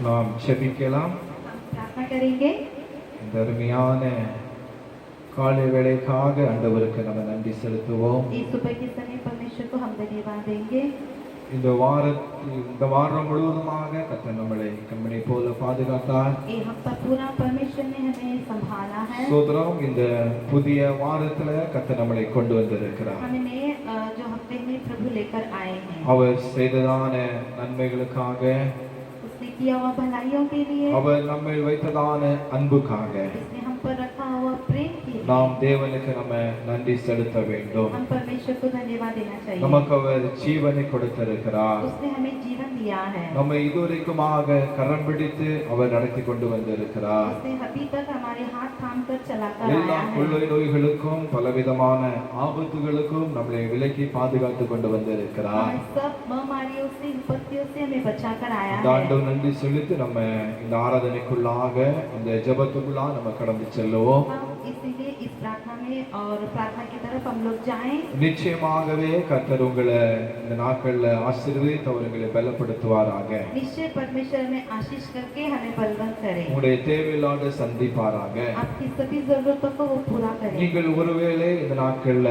நாம் செபிக்கலாம். हम प्रार्थना करेंगे। இந்த அருமையான காலை வேளைக்காக ஆண்டவருக்கு நம்ம நன்றி செலுத்துவோம். इस सुबह के समय परमेश्वर को हम धन्यवाद देंगे। இந்த வாரம் முழுவதுமாக கர்த்தர் நம்மளை கண்மணி போல பாதுகாத்தார். ये हफ्ता पूरा परमेश्वर ने हमें संभाला है। சோதரம் இந்த புதிய வாரத்துல கர்த்தர் நம்மளை கொண்டு வந்திருக்கிறார். हमें जो हफ्ते में प्रभु लेकर आए हैं। அவர் செய்ததான நன்மைகளுக்காக, उसने किया हुआ भलाइयों के लिए, அவர் நம்மை வைத்ததான அன்புக்காக उसने हम पर रखा हुआ प्रेम के लिए நாம் தேவனுக்கு நம்ம நன்றி செலுத்த வேண்டும். हम परमेश्वर को धन्यवाद देना चाहिए। நமக்கு அவர் ஜீவனை கொடுத்திருக்கிறார். उसने हमें जीवन दिया है। நம்மை இதுவரைக்குமாக கரம் பிடித்து அவர் நடத்தி கொண்டு வந்திருக்கிறார். उसने अभी तक हमारे हाथ थाम कर चलाकर எல்லா आया है। கொள்ளை நோய்களுக்கும் பலவிதமான ஆபத்துகளுக்கும் நம்மை விலக்கி பாதுகாத்து கொண்டு வந்திருக்கிறார். हमें सब बीमारियों से, विपत्तियों से हमें बचाकर आया இந்த है। ஆண்டவர் நன்றி செலுத்தி நம்ம இந்த ஆராதனைக்குள்ளாக இந்த ஜெபத்துக்குள்ளா நம்ம கடந்து செல்லுவோம். हम इसीलिए इस प्रार्थना में और प्रार्थना की तरफ हम लोग जाएं। நிச்சயமாகவே கர்த்தர் உங்களை இந்த நாட்கள்ல ஆசீர்வதித்து அவர்களை பலப்படுத்துவாராக. निश्चय परमेश्वर में आशीष करके हमें बलवंत करे। உங்களுடைய தேவையில்லாத சந்திப்பாராக. आपकी सभी जरूरतों को वो पूरा करे। நீங்கள் ஒருவேளை இந்த நாட்கள்ல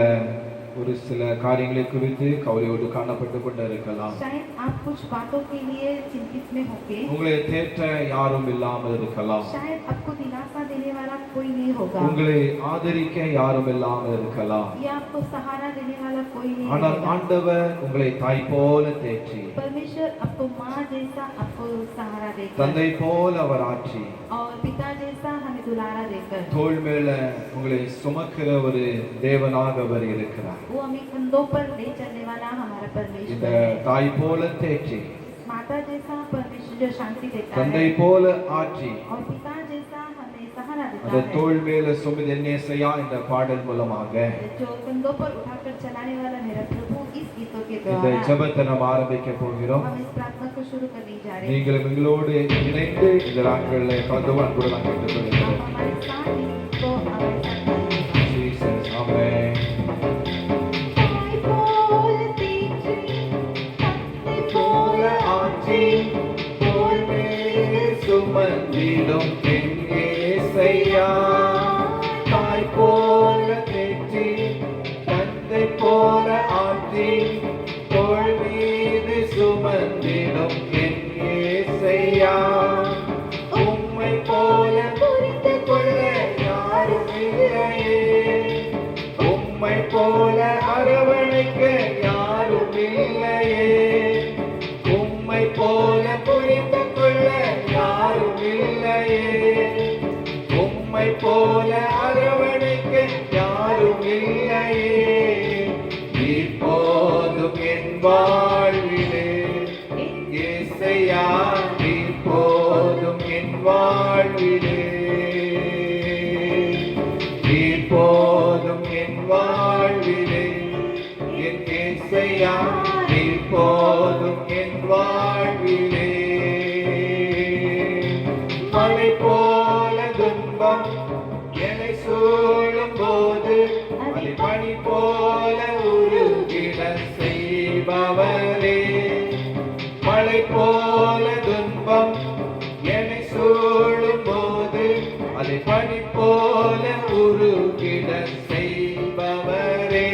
ஒரு சில காரியங்களை குறித்து கவலையோடு காணப்பட்டு கொண்டு இருக்கலாம். शायद आप कुछ बातों के लिए चिंतित में होंगे। உங்களை தேற்ற யாரும் இல்லாமல் இருக்கலாம். शायद आपको दिलासा देने वाला कोई नहीं होगा। உங்களை ஆதரிக்க யாரும் இல்லாமல் இருக்கலாம். या आपको सहारा देने वाला कोई नहीं ஆனால் होगा। ஆண்டவர் உங்களை தாய் போல தேற்றி, परमेश्वर आपको माँ जैसा आपको सहारा देकर, தந்தை போல அவர் ஆற்றி, और पिता जैसा हमें दुलारा देकर, தோள் மேல உங்களை சுமக்கிற ஒரு தேவனாக அவர் இருக்கிறார். वो हमें कंधों पर ले चलने वाला हमारा இந்த परमेश्वर है। தாய் போல தேற்றி, माता जैसा परमेश्वर जो शांति देता தந்தை है, போல ஆற்றி, और पिता जैसा हमें सहारा அந்த देता है। தோள் மேல சுமந்து என்னேசையா இந்த பாடல் மூலமாக जो कंधों पर उठाकर चलाने वाला मेरा प्रभु, इस गीतों के இந்த द्वारा ஜெபத்தை நாம் ஆரம்பிக்க போகிறோம். हम इस प्रार्थना को शुरू करने जा रहे हैं। நீங்களும் எங்களோடு இணைந்து இந்த நாட்களில் கலந்து கூட நான் आप கேட்டுக்கொள்கிறேன். हमारे साथ इसको हमारे साथ गाइएगा। Jesus, Amen. ताई बोलती थी, तत्ते போல ஆற்றி, தோள் மேல் சுமந்திடும் என் இயேசையா. தாய் போல தேற்றி, தந்தை போல ஆற்றி, தோள் மீது சுமந்திடும் என் இயேசையா. உம்மை போல புரிந்து கொள்ள யாரும் இல்லையே, உம்மை போல அரவணைக்க யாரும் இல்லையே, உம்மை போல புரிந்து கொள்ள யாரும் இல்லையே, உம்மை போல அரவணைக்க யாரும் இல்லையே. இப்போதும் என் வாழ்விலே இயேசையா, இப்போதும் என் வாழ்விலே, இப்போதும் என் வாழ்விலே என் இயேசையா, இப்போதும் என் வாழ்விலே. மலை போல துன்பம் என்னை சூழும் போது, அதை பனி போல உருகிட செய்பவரே. மலை போல துன்பம் என்னை சூழும் போது, அதை பனி போல உருகிட செய்பவரே.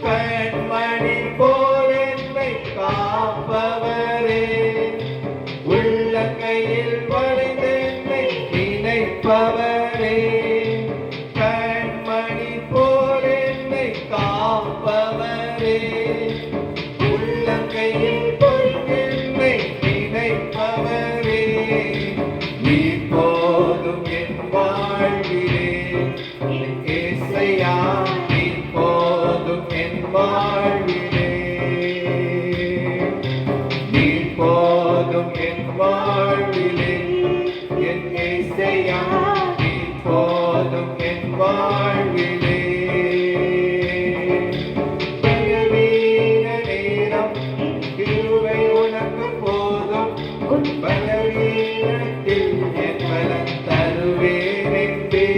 கண்மணி போல என்னை காப்பவரே, உள்ளங்கையில் வளைந்து என்னை நினைப்பவரே. கண்மணி போல என்னை காப்பவரே, உள்ளங்கையில் பொறுத்து என்னை நினைப்பவரே. இப்போதும் என் வாழ்விலே என் இயேசையா, இப்போதும் என் வாழ்விலே, இப்போதும் என் வாழ்விலே என் இயேசையா, இப்போதும் என் வாழ்விலே. பலவீன நேரம் கிருபை உனக்கு போதும், உன் பலவீனத்தில் என் பலன் தருவேன் என்றே.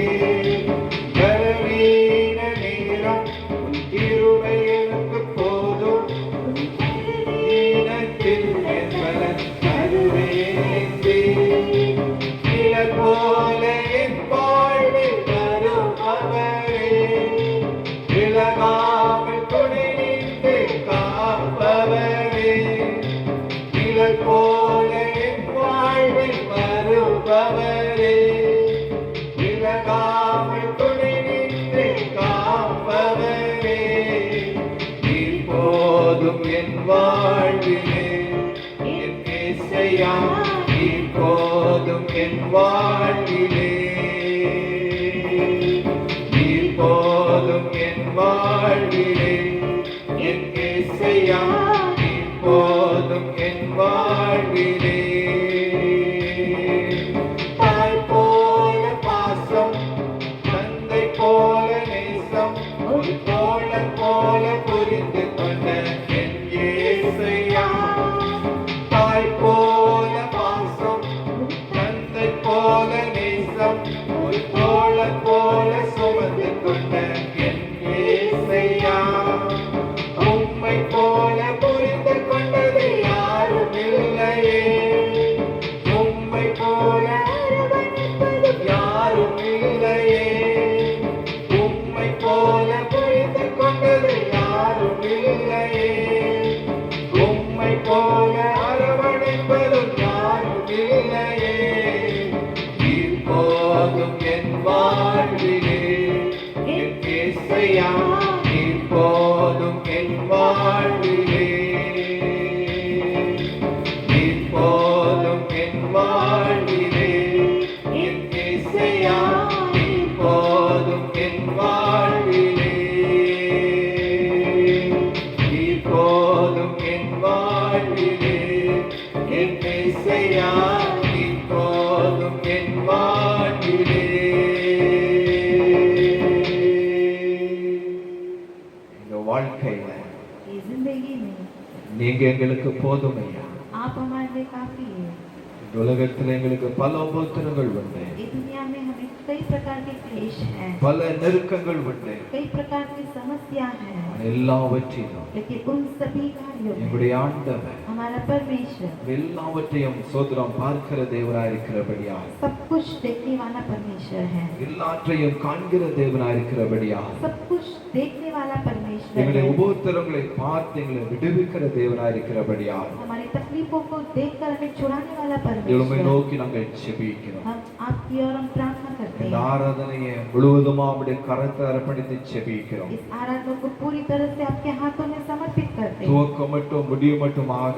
பலவீன நேரம் உன் கிருபை எனக்கு போதும், உன் பலவீனத்தில் என் பலன் தருவேன் என்றே. போல என் வாழ்வில் வருபவரே, விலகாமல் துணை நின்று காப்பவரே, நீர் போதும் என் வாழ்விலே, என் இயேசையா நீர் போதும் என் வாழ்விலே, நீர் போதும் என் வாழ்விலே, என் இயேசையா நீர் போதும் என் வாழ்விலே. தாய் போல பாசம், தந்தை போல நேசம், ஒரு தோழன் போல புரிந்து கொண்ட என் இயேசையா. தாய் போல பாசம், தந்தை போல நேசம், ஒரு தோழன் போல சுமந்து கொண்ட என் இயேசையா. உம்மை போல புரிந்து கொண்டது யாரும் இல்லையே, உம்மை போல அரவணைப்பது யாரும் இல்லையே, உம்மை போல புரிந்து கொண்டது யாரும் இல்லையே, உம்மை போல அரவணைப்பதும் யாரும் இல்லையே. நீர் போதும் என் வாழ்விலே, என் இயேசையா நீர் போதும் என் வாழ்விலே, நீர் போதும் என் வாழ்விலே, என் இயேசையா நீர் போதும் என் வாழ்விலே, நீர் போதும் என் வாழ்விலே, என் இயேசையா நீர் போதும் என் வாழ்விலே. எங்க வாழ்க்கையில ये जिंदगी में நீங்க எங்களுக்கு போதும் ஐயா. आप हमारे लिए काफी है। இந்த உலகத்துல எங்களுக்கு பல உபத்திரங்கள் உண்டு, इस दुनिया में हमें कई प्रकार के क्लेश हैं, பல நெருக்கங்கள் உண்டு. कई प्रकार की समस्या है, எல்லாவற்றிலும் लेकिन उन सभी कार्यों में எங்களுடைய ஆண்டவர் हमारा परमेश्वर எல்லாவற்றையும் சோதரம் பார்க்கிற தேவனாயிருக்கிறபடியா, सब कुछ देखने वाला परमेश्वर है, எல்லாற்றையும் காண்கிற தேவனாயிருக்கிறபடியா, सब कुछ देखने वाला परमेश्वर எங்களுடைய है। உபத்திரங்களை பார்த்து எங்களை விடுவிக்கிற தேவனாயிருக்கிறபடியா, हमारी तकलीफों को देखकर हमें छुड़ाने वाला எங்களை परमेश्वर। நோக்கி நாங்கள் செபிக்கிறோம். हम आपकी ओर हम प्रार्थना करते இந்த हैं। ஆராதனையை முழுவதுமா உடைய கரத்தை அர்ப்பணித்து செபிக்கிறோம். इस आराधना को पूरी तरह से आपके हाथों में समर्पित करते हैं। துவக்கம் மட்டும் முடிவு மட்டுமாக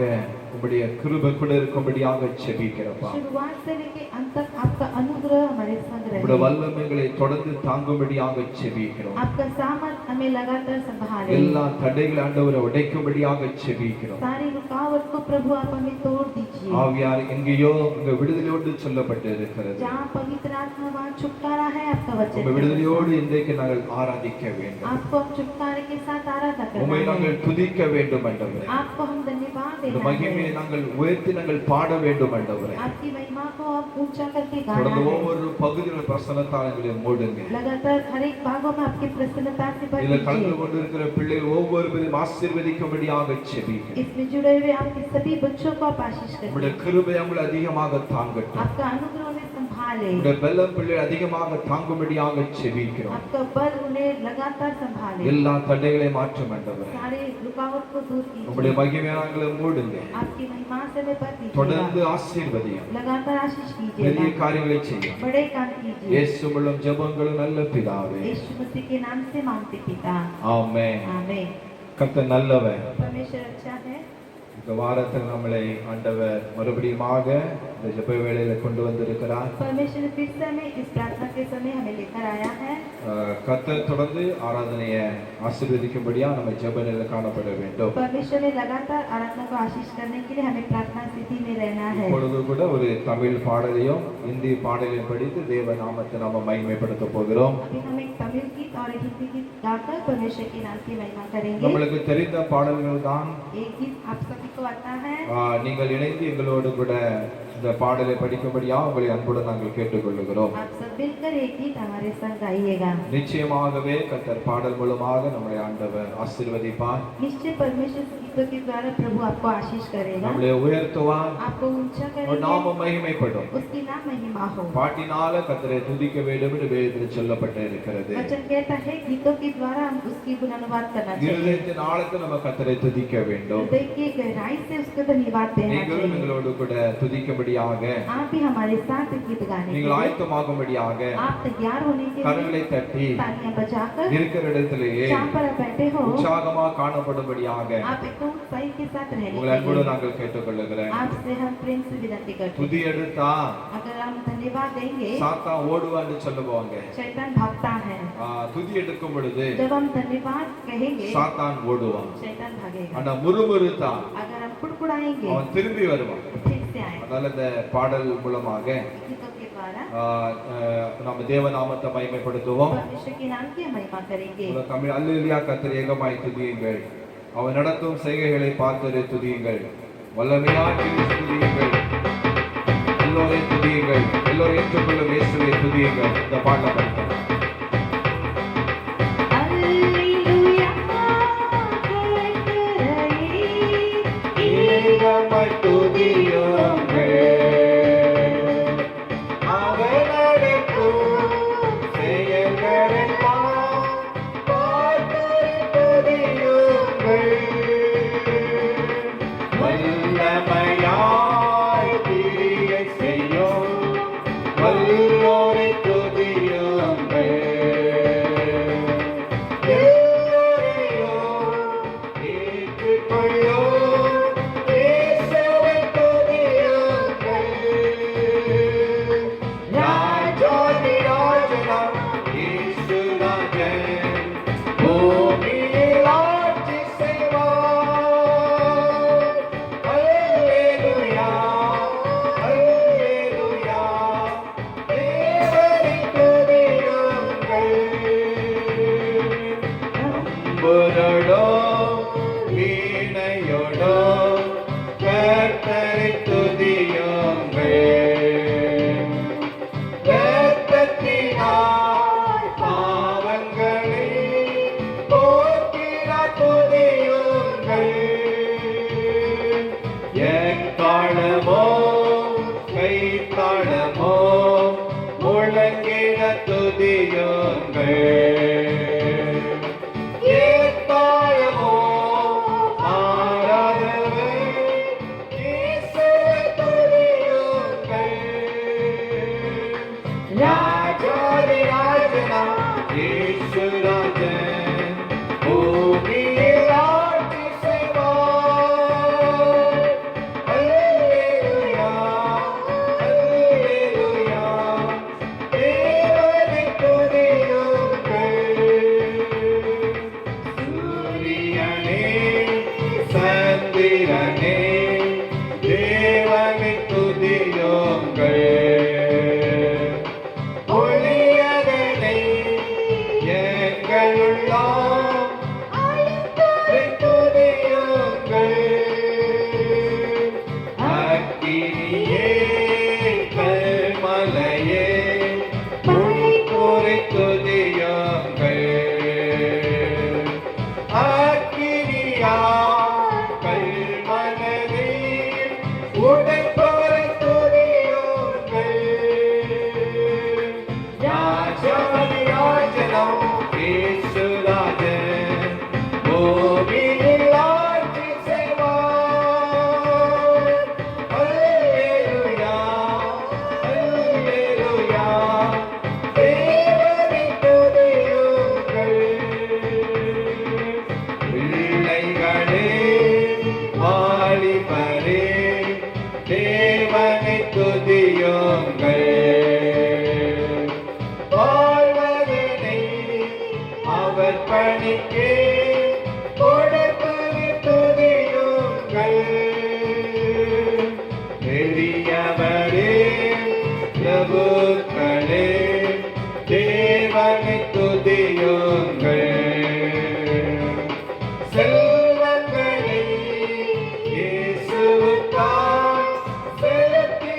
உம்முடைய கிருபை கூட இருக்கும்படியாக செபிக்கிறப்பா. शुरुआत से लेके अंत तक आपका अनुग्रह हमारे संग உம்முடைய रहे। வல்லமைகளை தொடர்ந்து தாங்கும்படியாக செபிக்கிறோம். आपका सामर्थ हमें लगातार संभाले। எல்லா தடைகளை ஆண்டவரை உடைக்கும்படியாக செபிக்கிறோம். सारी रुकावट को प्रभु आप हमें तोड़ दीजिए। ஆவியார் எங்கேயோ உங்க விடுதலையோடு சொல்லப்பட்டு இருக்கிறது. जहाँ पवित्र आत्मा वहाँ छुटकारा है। आपका वचन உங்க விடுதலையோடு இன்றைக்கு நாங்கள் ஆராதிக்க வேண்டும். आपको हम छुटकारे के साथ आराधना உம்மை करना நாங்கள் है। துதிக்க வேண்டும் ஆண்டவரே. आपको हम धन्यवाद இந்த देना மகிமையை है। நாங்கள் உயர்த்தி நாங்கள் பாட வேண்டும் ஆண்டவரே. आपकी महिमा को आप ऊंचा करके गाना தொடர்ந்து है। ஒவ்வொரு பகுதியில் பிரசன்னத்தால் எங்களை மூடுங்க. लगातार हर एक भागों में आपकी प्रसन्नता से भर இதில் கலந்து दीजिए। கொண்டிருக்கிற பிள்ளைகள் ஒவ்வொருவரையும் ஆசீர்வதிக்கும்படியாக செபிக்கிறோம். इसमें जुड़े हुए आपके सभी बच्चों को आप आशीष உம்முடைய करें। கிருபை அவங்களை அதிகமாக தாங்கட்டும். आपका अनुग्रह उन्हें संभाले। உம்முடைய பலம் பிள்ளைகள் அதிகமாக தாங்கும்படியாக செபிக்கிறோம். आपका बल उन्हें लगातार संभाले। எல்லா தடைகளையும் மாற்றும் ஆண்டவரே. सारे रुकावट को दूर உம்முடைய कीजिए। மகிமையானங்களை மூடுங்க. आपकी महिमा से हमें भर தொடர்ந்து दीजिएगा। ஆசீர்வதியும். लगातार आशीष பெரிய कीजिएगा। காரியங்களை செய்யும். बड़े काम कीजिए। இயேசு மூலம் ஜெபங்களும் நல்ல பிதாவே. यीशु मसीह के नाम से मांगते पिता। ஆமென். आमीन। கர்த்தர் நல்லவர். परमेश्वर अच्छा है। இந்த வாரத்தில் நம்மளை ஆண்டவர் மறுபடியுமாக இந்த ஜெப வேளையில கொண்டு வந்திருக்கிறார். परमेश्वर ने फिर से हमें इस प्रार्थना के समय हमें लेकर आया है। கர்த்தர் தொடர்ந்து ஆராதனையை ஆசீர்வதிக்கும்படியா நம்ம ஜெப நிலையில காணப்பட வேண்டும். परमेश्वर ने लगातार आराधना को आशीष करने के लिए हमें प्रार्थना स्थिति में रहना है। இப்பொழுது கூட ஒரு தமிழ் பாடலையும் இந்தி பாடலையும் படித்து தேவ நாமத்தை நாம மகிமைப்படுத்த போகிறோம். अभी हम एक तमिल गीत और एक हिंदी गीत गाकर परमेश्वर के नाम की महिमा करेंगे। நம்மளுக்கு தெரிந்த பாடல்கள் தான். एक गीत आप सभी को आता है। நீங்கள் இணைந்து எங்களோடு கூட இந்த பாடலை படிக்கும்படியா உங்களை அன்புடன் நாங்கள் கேட்டுக்கொள்ளுகிறோம். आप सब मिलकर एक गीत हमारे संग गाइएगा। நிச்சயமாகவே கர்த்தர் பாடல் மூலமாக நம்முடைய ஆண்டவர் ஆசீர்வதிப்பார். निश्चय परमेश्वर गीतों के द्वारा प्रभु आपको आशीष करेगा, நம்மளை உயர்த்துவார். आपको ऊंचा ஒரு करेगा, நாமம் மகிமைப்படும். उसकी नाम महिमा हो। பாட்டினால கர்த்தரை துதிக்க வேண்டும் என்று வேதத்தில் சொல்லப்பட்டு இருக்கிறது. वचन कहता है गीतों के द्वारा हम उसकी गुणानुवाद करना चाहिए। இருதயத்தின் ஆழத்தில் நம்ம கர்த்தரை துதிக்க வேண்டும். हृदय की गहराई से उसको धन्यवाद देना நீங்களும் चाहिए। எங்களோடு கூட துதிக்கும்படியாக, आप भी हमारे साथ गीत गाने के நீங்கள் लिए ஆயத்தமாகும்படியாக आप तैयार होने के लिए கரங்களை தட்டி तालियां बजाकर இருக்கிற இடத்திலேயே जहाँ पर आप बैठे हो உற்சாகமாக காணப்படும்படியாக आप एकदम उत्साही के साथ रहने உங்களை के அன்போடு लिए நாங்கள் கேட்டுக்கொள்ளுகிறேன். आपसे हम प्रेम से विनती करते हैं। துதி எடுத்தா अगर हम धन्यवाद देंगे சாத்தான் ஓடுவான்னு சொல்லுவாங்க. शैतान भागता है, துதி எடுக்கும் பொழுது जब हम धन्यवाद कहेंगे சாத்தான் ஓடுவான். शैतान भागेगा। ஆனா முறுமுறுத்தா अगर हम कुड़कुड़ाएंगे அவன் திரும்பி வருவான். फिर से आए அதனால இந்த பாடல் மூலமாக गीतों के द्वारा நம்ம தேவ நாமத்தை மகிமைப்படுத்துவோம். परमेश्वर के नाम की महिमा करेंगे। உங்க தமிழ் அல்லேலூயா கர்த்தர் ஏகமாய் துதியுங்கள். அவர் நடத்தும் செய்கைகளை பார்த்து துதியுங்கள். வல்லமையாய் துதியுங்கள். எல்லோரையும் துதியுங்கள். எல்லோரும் ஏற்றுக்கொள்ளும் இயேசுவை துதியுங்கள். இந்த பாட்டை படிக்கலாம். அல்லேலூயா கர்த்தரை ஏகமாய் துதியுங்கள். அவர் நடத்தும் செயல்களெல்லாம் பார்த்து துதியுங்கள். வல்லமையாய் கிரியை செய்யும் வல்லோரை துதியுங்கள். எல்லோரையும் ஏற்றுக்கொள்ளும் இயேசுவை துதியுங்கள். ராஜாதி ராஜனாம் இயேசு ராஜன் பூமியில் ஆட்சி செய்வார். அல்லேலூயா அல்லேலூயா தேவனை துதியுங்கள். அம்புரோடும் வீணையோடும் கர்த்தரை துதியுங்கள். இரத்தத்தினால் பாவங்களை போக்கினார் துதியுங்கள். எக்காலமோ கைத்தாளமோ முழங்கிட துதியுங்கள். எக்காலமோ ஆராதவர் இயேசுவை துதியுங்கள். ராஜாதி ராஜனாம் இயேசு ராஜன் பூமியில் ஆட்சி செய்வார். அல்லேலூயா அல்லேலூயா தேவனை துதியுங்கள். சூரியனே சந்திரனே தேவனை துதியுங்கள். ஒளியதனை எங்களுள்ளாம் அழைத்தவரை துதியுங்கள். அக்கினியே கல்மலையே துதித்தோரை துதியுங்கள். அக்கினியா கல்மனதே உடைத்தோரை துதியுங்கள். ராஜாதி ராஜனாம் இயேசு ராஜன் பூமியில் ஆட்சி செய்வார். அல்லேலூயா அல்லேலூயா தேவனை துதியுங்கள். பிள்ளைகளே வாலிபரே தேவனை துதியுங்கள். வாழ்வதனை அவர் பணிக்கே கொடுப்பதை துதியுங்கள். பெரியவரே பிரபுக்களே தேவனை துதியுங்கள். செல்வங்களை இயேசுவுக்காய் செலுத்தி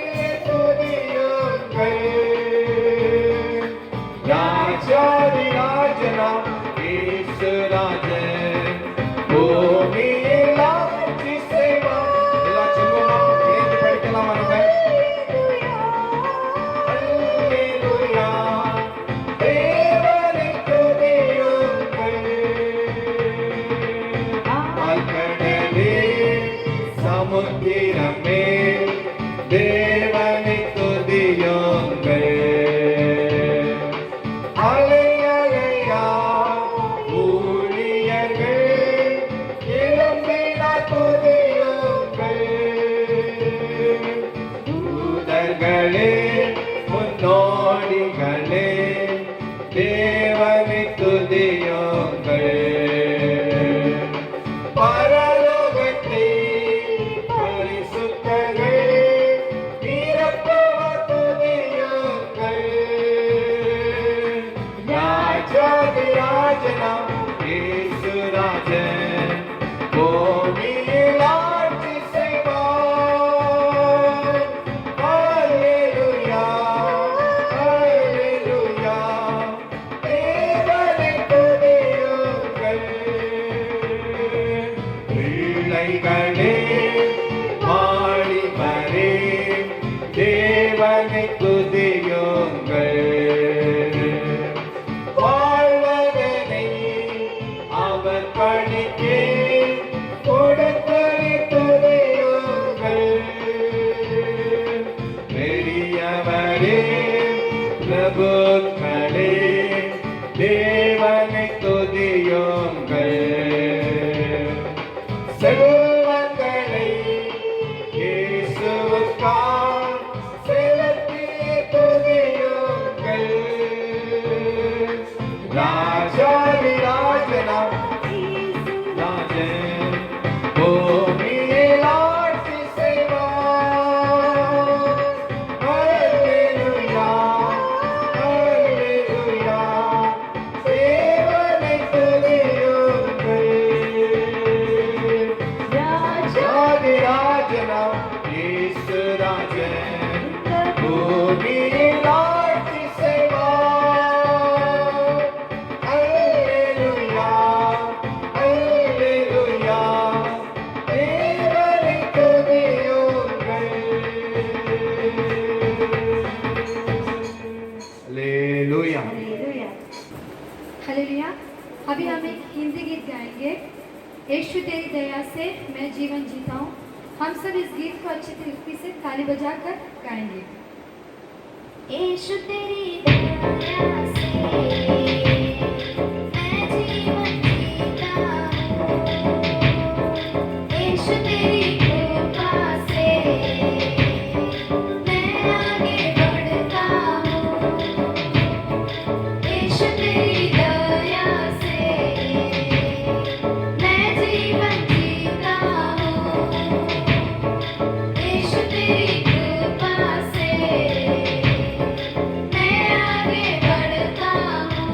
தேவனை துதியுங்கள். வாழ்வதனை அவர் பணிக்கே கொடுத்ததை துதியுங்கள். பெரியவரே பிரபுக்களே தேவனை துதியுங்கள். செல்வங்களை இயேசுவுக்காய் செலுத்தி துதியுங்கள். ராஜாதி ராஜனாம் ராஜன் பூமியில் ஆட்சி செய்வார். அல்லேலூயா, அல்லேலூயா, தேவனை துதியுங்கள். ராஜாதி ராஜனாம் இயேசு ராஜன் பூமியில் ஆட்சி செய்வார். அல்லேலூயா, அல்லேலூயா, தேவனை துதியுங்கள். அல்லேலூயா. हालेलुया। हालेलुया। अभी हम एक हिंदी गीत गाएंगे। यीशु तेरी दया से मैं जीवन जीता हूँ। हम सब इस गीत को अच्छी तरीके से ताली बजाकर गाएंगे। यीशु तेरी दया से मैं जीवन जीता हूँ। यीशु तेरी कृपा से मैं आगे बढ़ता हूँ। यीशु तेरी दया से मैं जीवन जीता हूँ। यीशु तेरी कृपा से मैं आगे बढ़ता हूँ।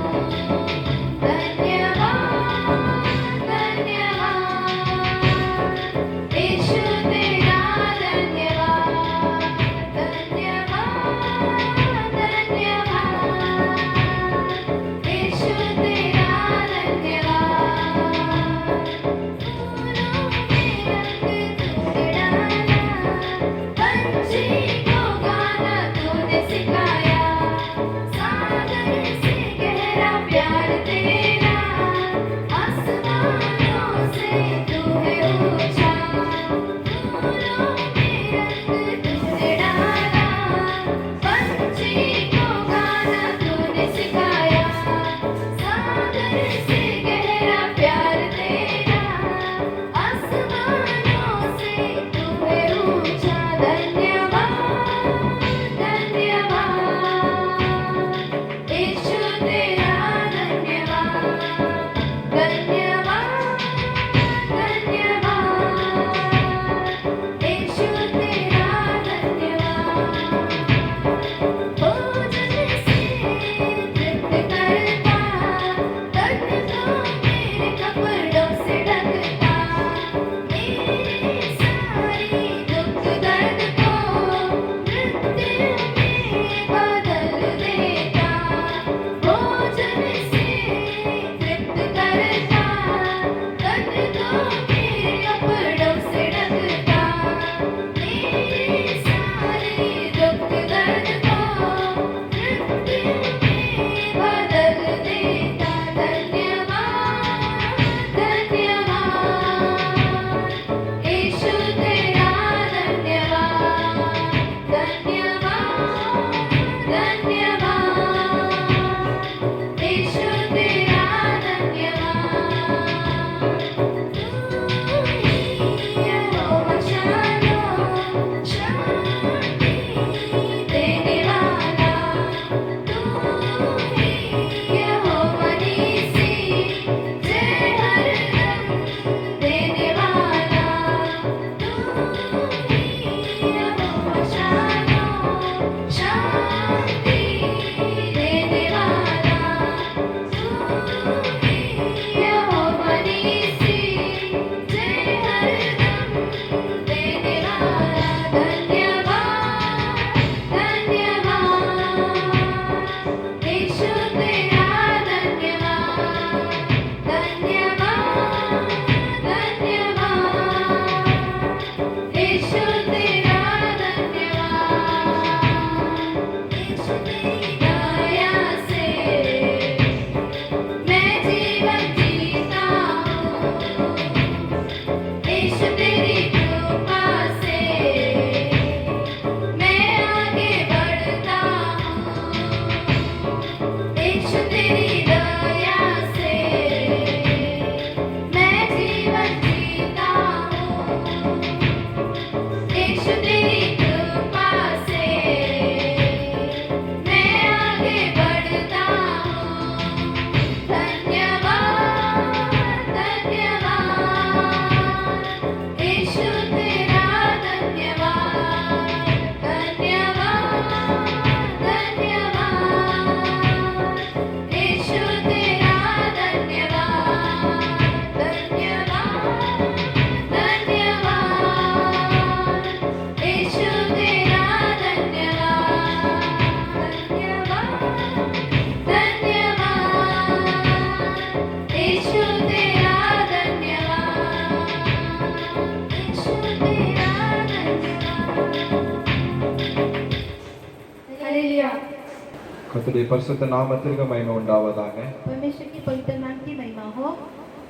கர்த்தருடைய பரிசுத்த நாமத்திற்கு மகிமை உண்டாவதாக. परमेश्वर की पवित्र नाम की महिमा हो।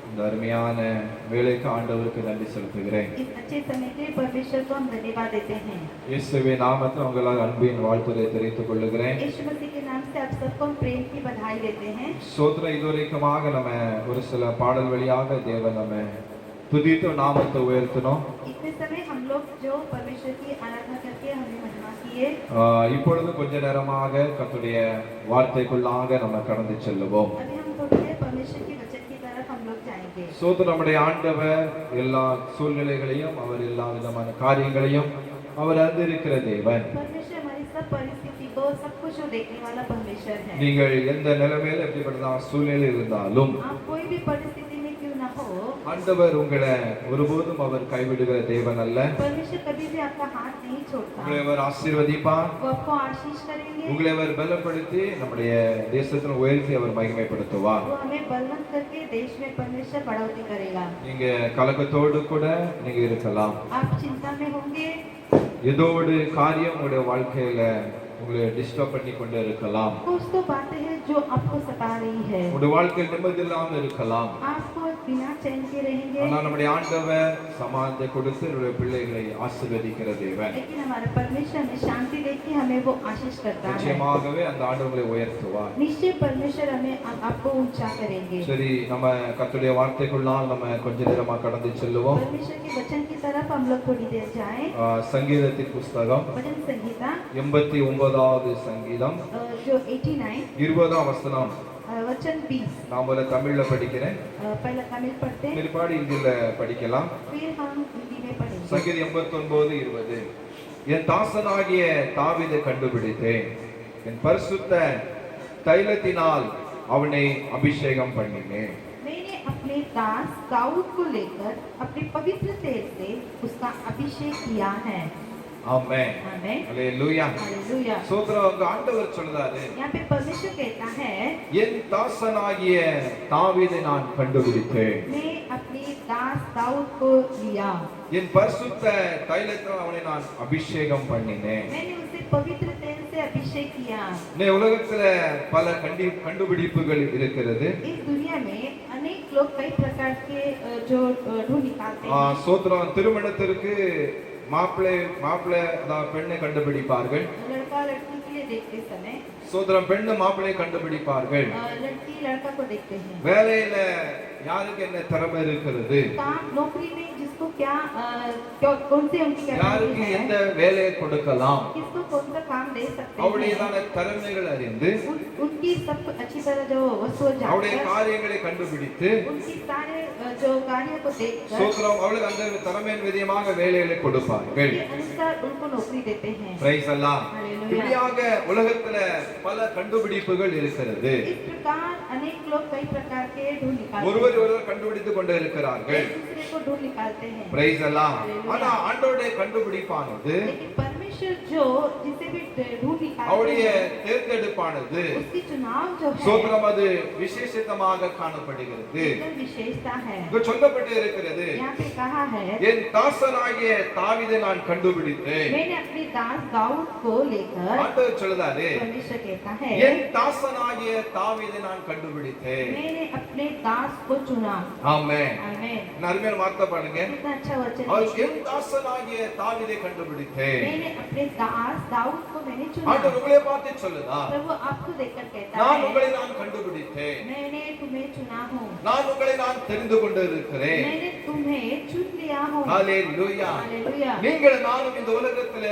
இந்த அருமையான வேலைக்கு ஆண்டவருக்கு நன்றி செலுத்துகிறேன். इस अच्छे समय के लिए परमेश्वर को हम धन्यवाद देते हैं। இயேசுவின் நாமத்தில் உங்களால் அன்பின் வாழ்த்துரை தெரிவித்துக் கொள்ளுகிறேன். यीशु मसीह के नाम से आप सबको हम प्रेम की बधाई देते हैं। ஸ்தோத்திரம். இதுவரைக்குமாக நம்ம ஒரு சில பாடல் வழியாக தேவன் நம்ம துதித்து நாமத்தை உயர்த்தினோம். इतने समय हम लोग जो परमेश्वर की आराधना करके हमने महिमा किए। இப்பொழுது கொஞ்ச நேரமாக கர்த்தருடைய வார்த்தைக்குள்ளாக நம்ம கடந்து செல்லுவோம். अभी हम थोड़ी देर परमेश्वर की वचन की तरफ हम लोग जाएंगे। ஸ்தோத்திரம். நம்முடைய ஆண்டவர் எல்லா சூழ்நிலைகளையும் அவர் எல்லா விதமான காரியங்களையும் அவர் அறிந்திருக்கிற தேவன். परमेश्वर हमारी सब परिस्थिति को सब कुछ जो देखने वाला परमेश्वर है। நீங்கள் எந்த நிலைமையில எப்படிப்பட்ட சூழ்நிலை இருந்தாலும் आप कोई भी परिस्थिति में क्यों ना हो, ஆண்டவர் உங்களை ஒருபோதும் அவர் கைவிடுகிற தேவன் அல்ல. परमेश्वर कभी भी आपका हाथ नहीं छोड़ता। உங்களை அவர் ஆசீர்வதிப்பார். वो आपको आशीष करेंगे। உங்களை அவர் பலப்படுத்தி நம்முடைய தேசத்தில் உயர்த்தி அவர் மகிமைப்படுத்துவார். वो हमें बलवंत करके देश में परमेश्वर बढ़ोतरी करेगा। நீங்க கலக்கத்தோடு கூட நீங்க இருக்கலாம். आप चिंता में होंगे, ஏதோ ஒரு காரியம் உங்களுடைய வாழ்க்கையில உங்களை டிஸ்டர்ப் பண்ணி கொண்டு இருக்கலாம். कुछ तो बातें हैं जो आपको सता रही है। உங்களுடைய வாழ்க்கையில் நிம்மதி இல்லாமல் இருக்கலாம். आपको बिना चैन के रहेंगे, ஆனால் நம்முடைய ஆண்டவர் சமாதானத்தை கொடுத்து நம்முடைய பிள்ளைகளை ஆசீர்வதிக்கிற தேவன். लेकिन हमारा परमेश्वर हमें शांति देके हमें वो आशीष करता है। நிச்சயமாகவே அந்த ஆண்டவரை உயர்த்துவார். निश्चय परमेश्वर हमें आपको ऊंचा करेंगे। சரி, நம்ம கர்த்தருடைய வார்த்தைக்குள்ளால் நம்ம கொஞ்ச நேரமா கடந்து செல்லுவோம். परमेश्वर के वचन की तरफ हम लोग थोड़ी देर जाएं। சங்கீதத்தின் புஸ்தகம் वचन संहिता 89வது சங்கீதம் जो 89 20ஆம் வசனம். वचन 20। நான் முதல்ல தமிழ்ல படிக்கிறேன், पहले तमिल पढ़ते हैं, பிற்பாடு இந்தியில படிக்கலாம். फिर हम हिंदी में पढ़ेंगे। சங்கீதம் 89:20. என் தாசனாகிய தாவீதை கண்டுபிடித்தேன், என் பரிசுத்த தைலத்தினால் அவனை அபிஷேகம் பண்ணினேன். मैंने अपने दास दाऊद को लेकर अपने पवित्र तेल से उसका अभिषेक किया है। ஆமென். आमेन। அல்லேலூயா. हालेलुया। சோதரம். உங்க ஆண்டவர் சொல்றாரு, यहाँ पे परमेश्वर कहता है, என் தாசனாகிய தாவீதை நான் கண்டுபிடித்தேன், मैं अपने दास दाऊद को लिया, என் பரிசுத்த தைலத்தினால் அவனை நான் அபிஷேகம் பண்ணினேன். मैंने उसे पवित्र तेल से अभिषेक किया। இந்த உலகத்துல பல கண்டுபிடிப்புகள் இருக்கிறது. इस दुनिया में अनेक लोग कई प्रकार के जो ढूंढ निकालते हैं। சோதரம். திருமணத்திற்கு மாப்பிள்ளை அதாவது பெண்ணை கண்டுபிடிப்பார்கள். लड़का लड़की के लिए देखते समय சோதரம். பெண்ணு மாப்பிள்ளை கண்டுபிடிப்பார்கள். लड़की लड़का को देखते हैं। வேலையில யாருக்கு என்ன திறமை இருக்கிறது, काम नौकरी में जिसको क्या कौन से उनकी யாருக்கு कैपेसिटी எந்த है, வேலையை கொடுக்கலாம், किसको कौन सा काम दे सकते हैं, அவருடையதான திறமைகள் அறிந்து उनकी सब अच्छी तरह जो वस्तु அவருடைய जानकर காரியங்களை கண்டுபிடித்து उनकी सारे जो कार्यों को देखकर சோதரம் அவளுக்கு அந்த திறமையின் விதமாக வேலைகளை கொடுப்பார்கள். उसके अनुसार उनको नौकरी देते हैं। பிரைஸ் அல்லாஹ். हालेलुया। இப்படியாக உலகத்துல பல கண்டுபிடிப்புகள் இருக்கிறது. इस प्रकार अनेक लोग कई प्रकार के ढूंढ निकालते ஒருவர் हैं, ஒருவர் கண்டுபிடித்துக் கொண்டு இருக்கிறார்கள். एक दूसरे को ढूंढ निकालते हैं। பிரைஸ் அல்லாஹ். हालेलुया। ஆனா ஆண்டவருடைய கண்டுபிடிப்பானது, लेकिन परमेश्वर जो जिसे भी ढूंढ निकालते அவருடைய हैं, தேர்ந்தெடுப்பானது उसकी चुनाव जो है சோதரம் அது விசேஷித்தமாக காணப்படுகிறது. एकदम विशेषता है। இங்க சொல்லப்பட்டு இருக்கிறது, यहाँ पे कहा है, என் தாசனாகிய தாவீதை நான் கண்டுபிடித்தேன். मैंने अपने दास दाऊद को लेकर, ஆண்டவர் சொல்றாரு, परमेश्वर कहता है, என் தாசனாகிய தாவீதை நான் கண்டுபிடித்தேன். मैंने अपने दास को चुना। ஆமென். आमेन। நான் அருமையான வார்த்தை பாருங்க. कितना अच्छा वचन அவர் है। என் தாசனாகிய தாவீதை கண்டுபிடித்தேன். मैंने अपने दास दाऊद को मैंने चुना। ஆண்டவர் உங்களை பார்த்து சொல்லுதா, प्रभु आपको देखकर कहता நான் है, உங்களை நான் கண்டுபிடித்தேன், मैंने तुम्हें चुना हूँ, நான் உங்களை நான் தெரிந்து கொண்டு இருக்கிறேன். मैंने तुम्हें चुन लिया हूँ। ஹalleluya. हालेलुया। நீங்கள் நானும் இந்த உலகத்துல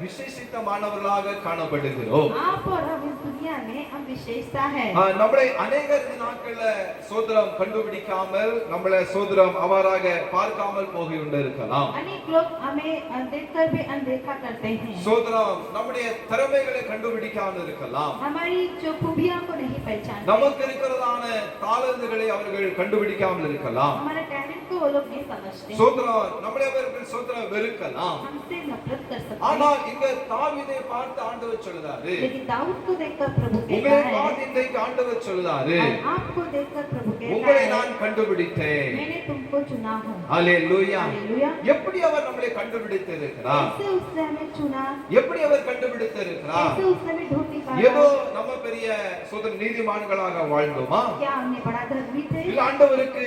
விசேஷித்தமானவர்களாக காணப்படுகிறோம். आप और हम इस दुनिया में हम विशेषता है। நம்மளை அநேகர் இந்த நாட்கள்ல சோதரம் கண்டுபிடிக்காமல் நம்மளை சோதரம் அவ்வாறாக பார்க்காமல் போய் கொண்டு இருக்கலாம். अनेक लोग हमें देखकर भी अनदेखा करते हैं। சோதரம் நம்முடைய திறமைகளை கண்டுபிடிக்காமல் இருக்கலாம். हमारी जो खूबियां को नहीं पहचानते, நமக்கு இருக்கிறதான தாளந்துகளை அவர்கள் கண்டுபிடிக்காமல் இருக்கலாம். हमारे टैलेंट को वो लोग नहीं समझते, சோதரம் நம்மளை அவர்கள் சோதரம் வெறுக்கலாம். हमसे नफरत कर सकते हैं। ஆனால் இங்க தாவீதை பார்த்து ஆண்டவர் சொல்றாரு, लेकिन दाऊद को देखकर प्रभु कहता உங்களை है, பார்த்து இன்றைக்கு ஆண்டவர் சொல்றாரு, और आपको देखकर प्रभु कहता உங்களை है, நான் கண்டுபிடித்தேன். मैंने तुमको चुना हूँ। ஹalleluya. हालेलुया। எப்படி அவர் நம்மளை கண்டுபிடித்திருக்கிறார், कैसे उसने हमें चुना, எப்படி அவர் கண்டுபிடித்திருக்கிறார், कैसे उसने हमें ढूंढ निकाला, ஏதோ நம்ம பெரிய சுதந்திர நீதிமான்களாக வாழ்ந்தோமா? क्या हमने बड़ा धर्मी थे? இல்ல ஆண்டவருக்கு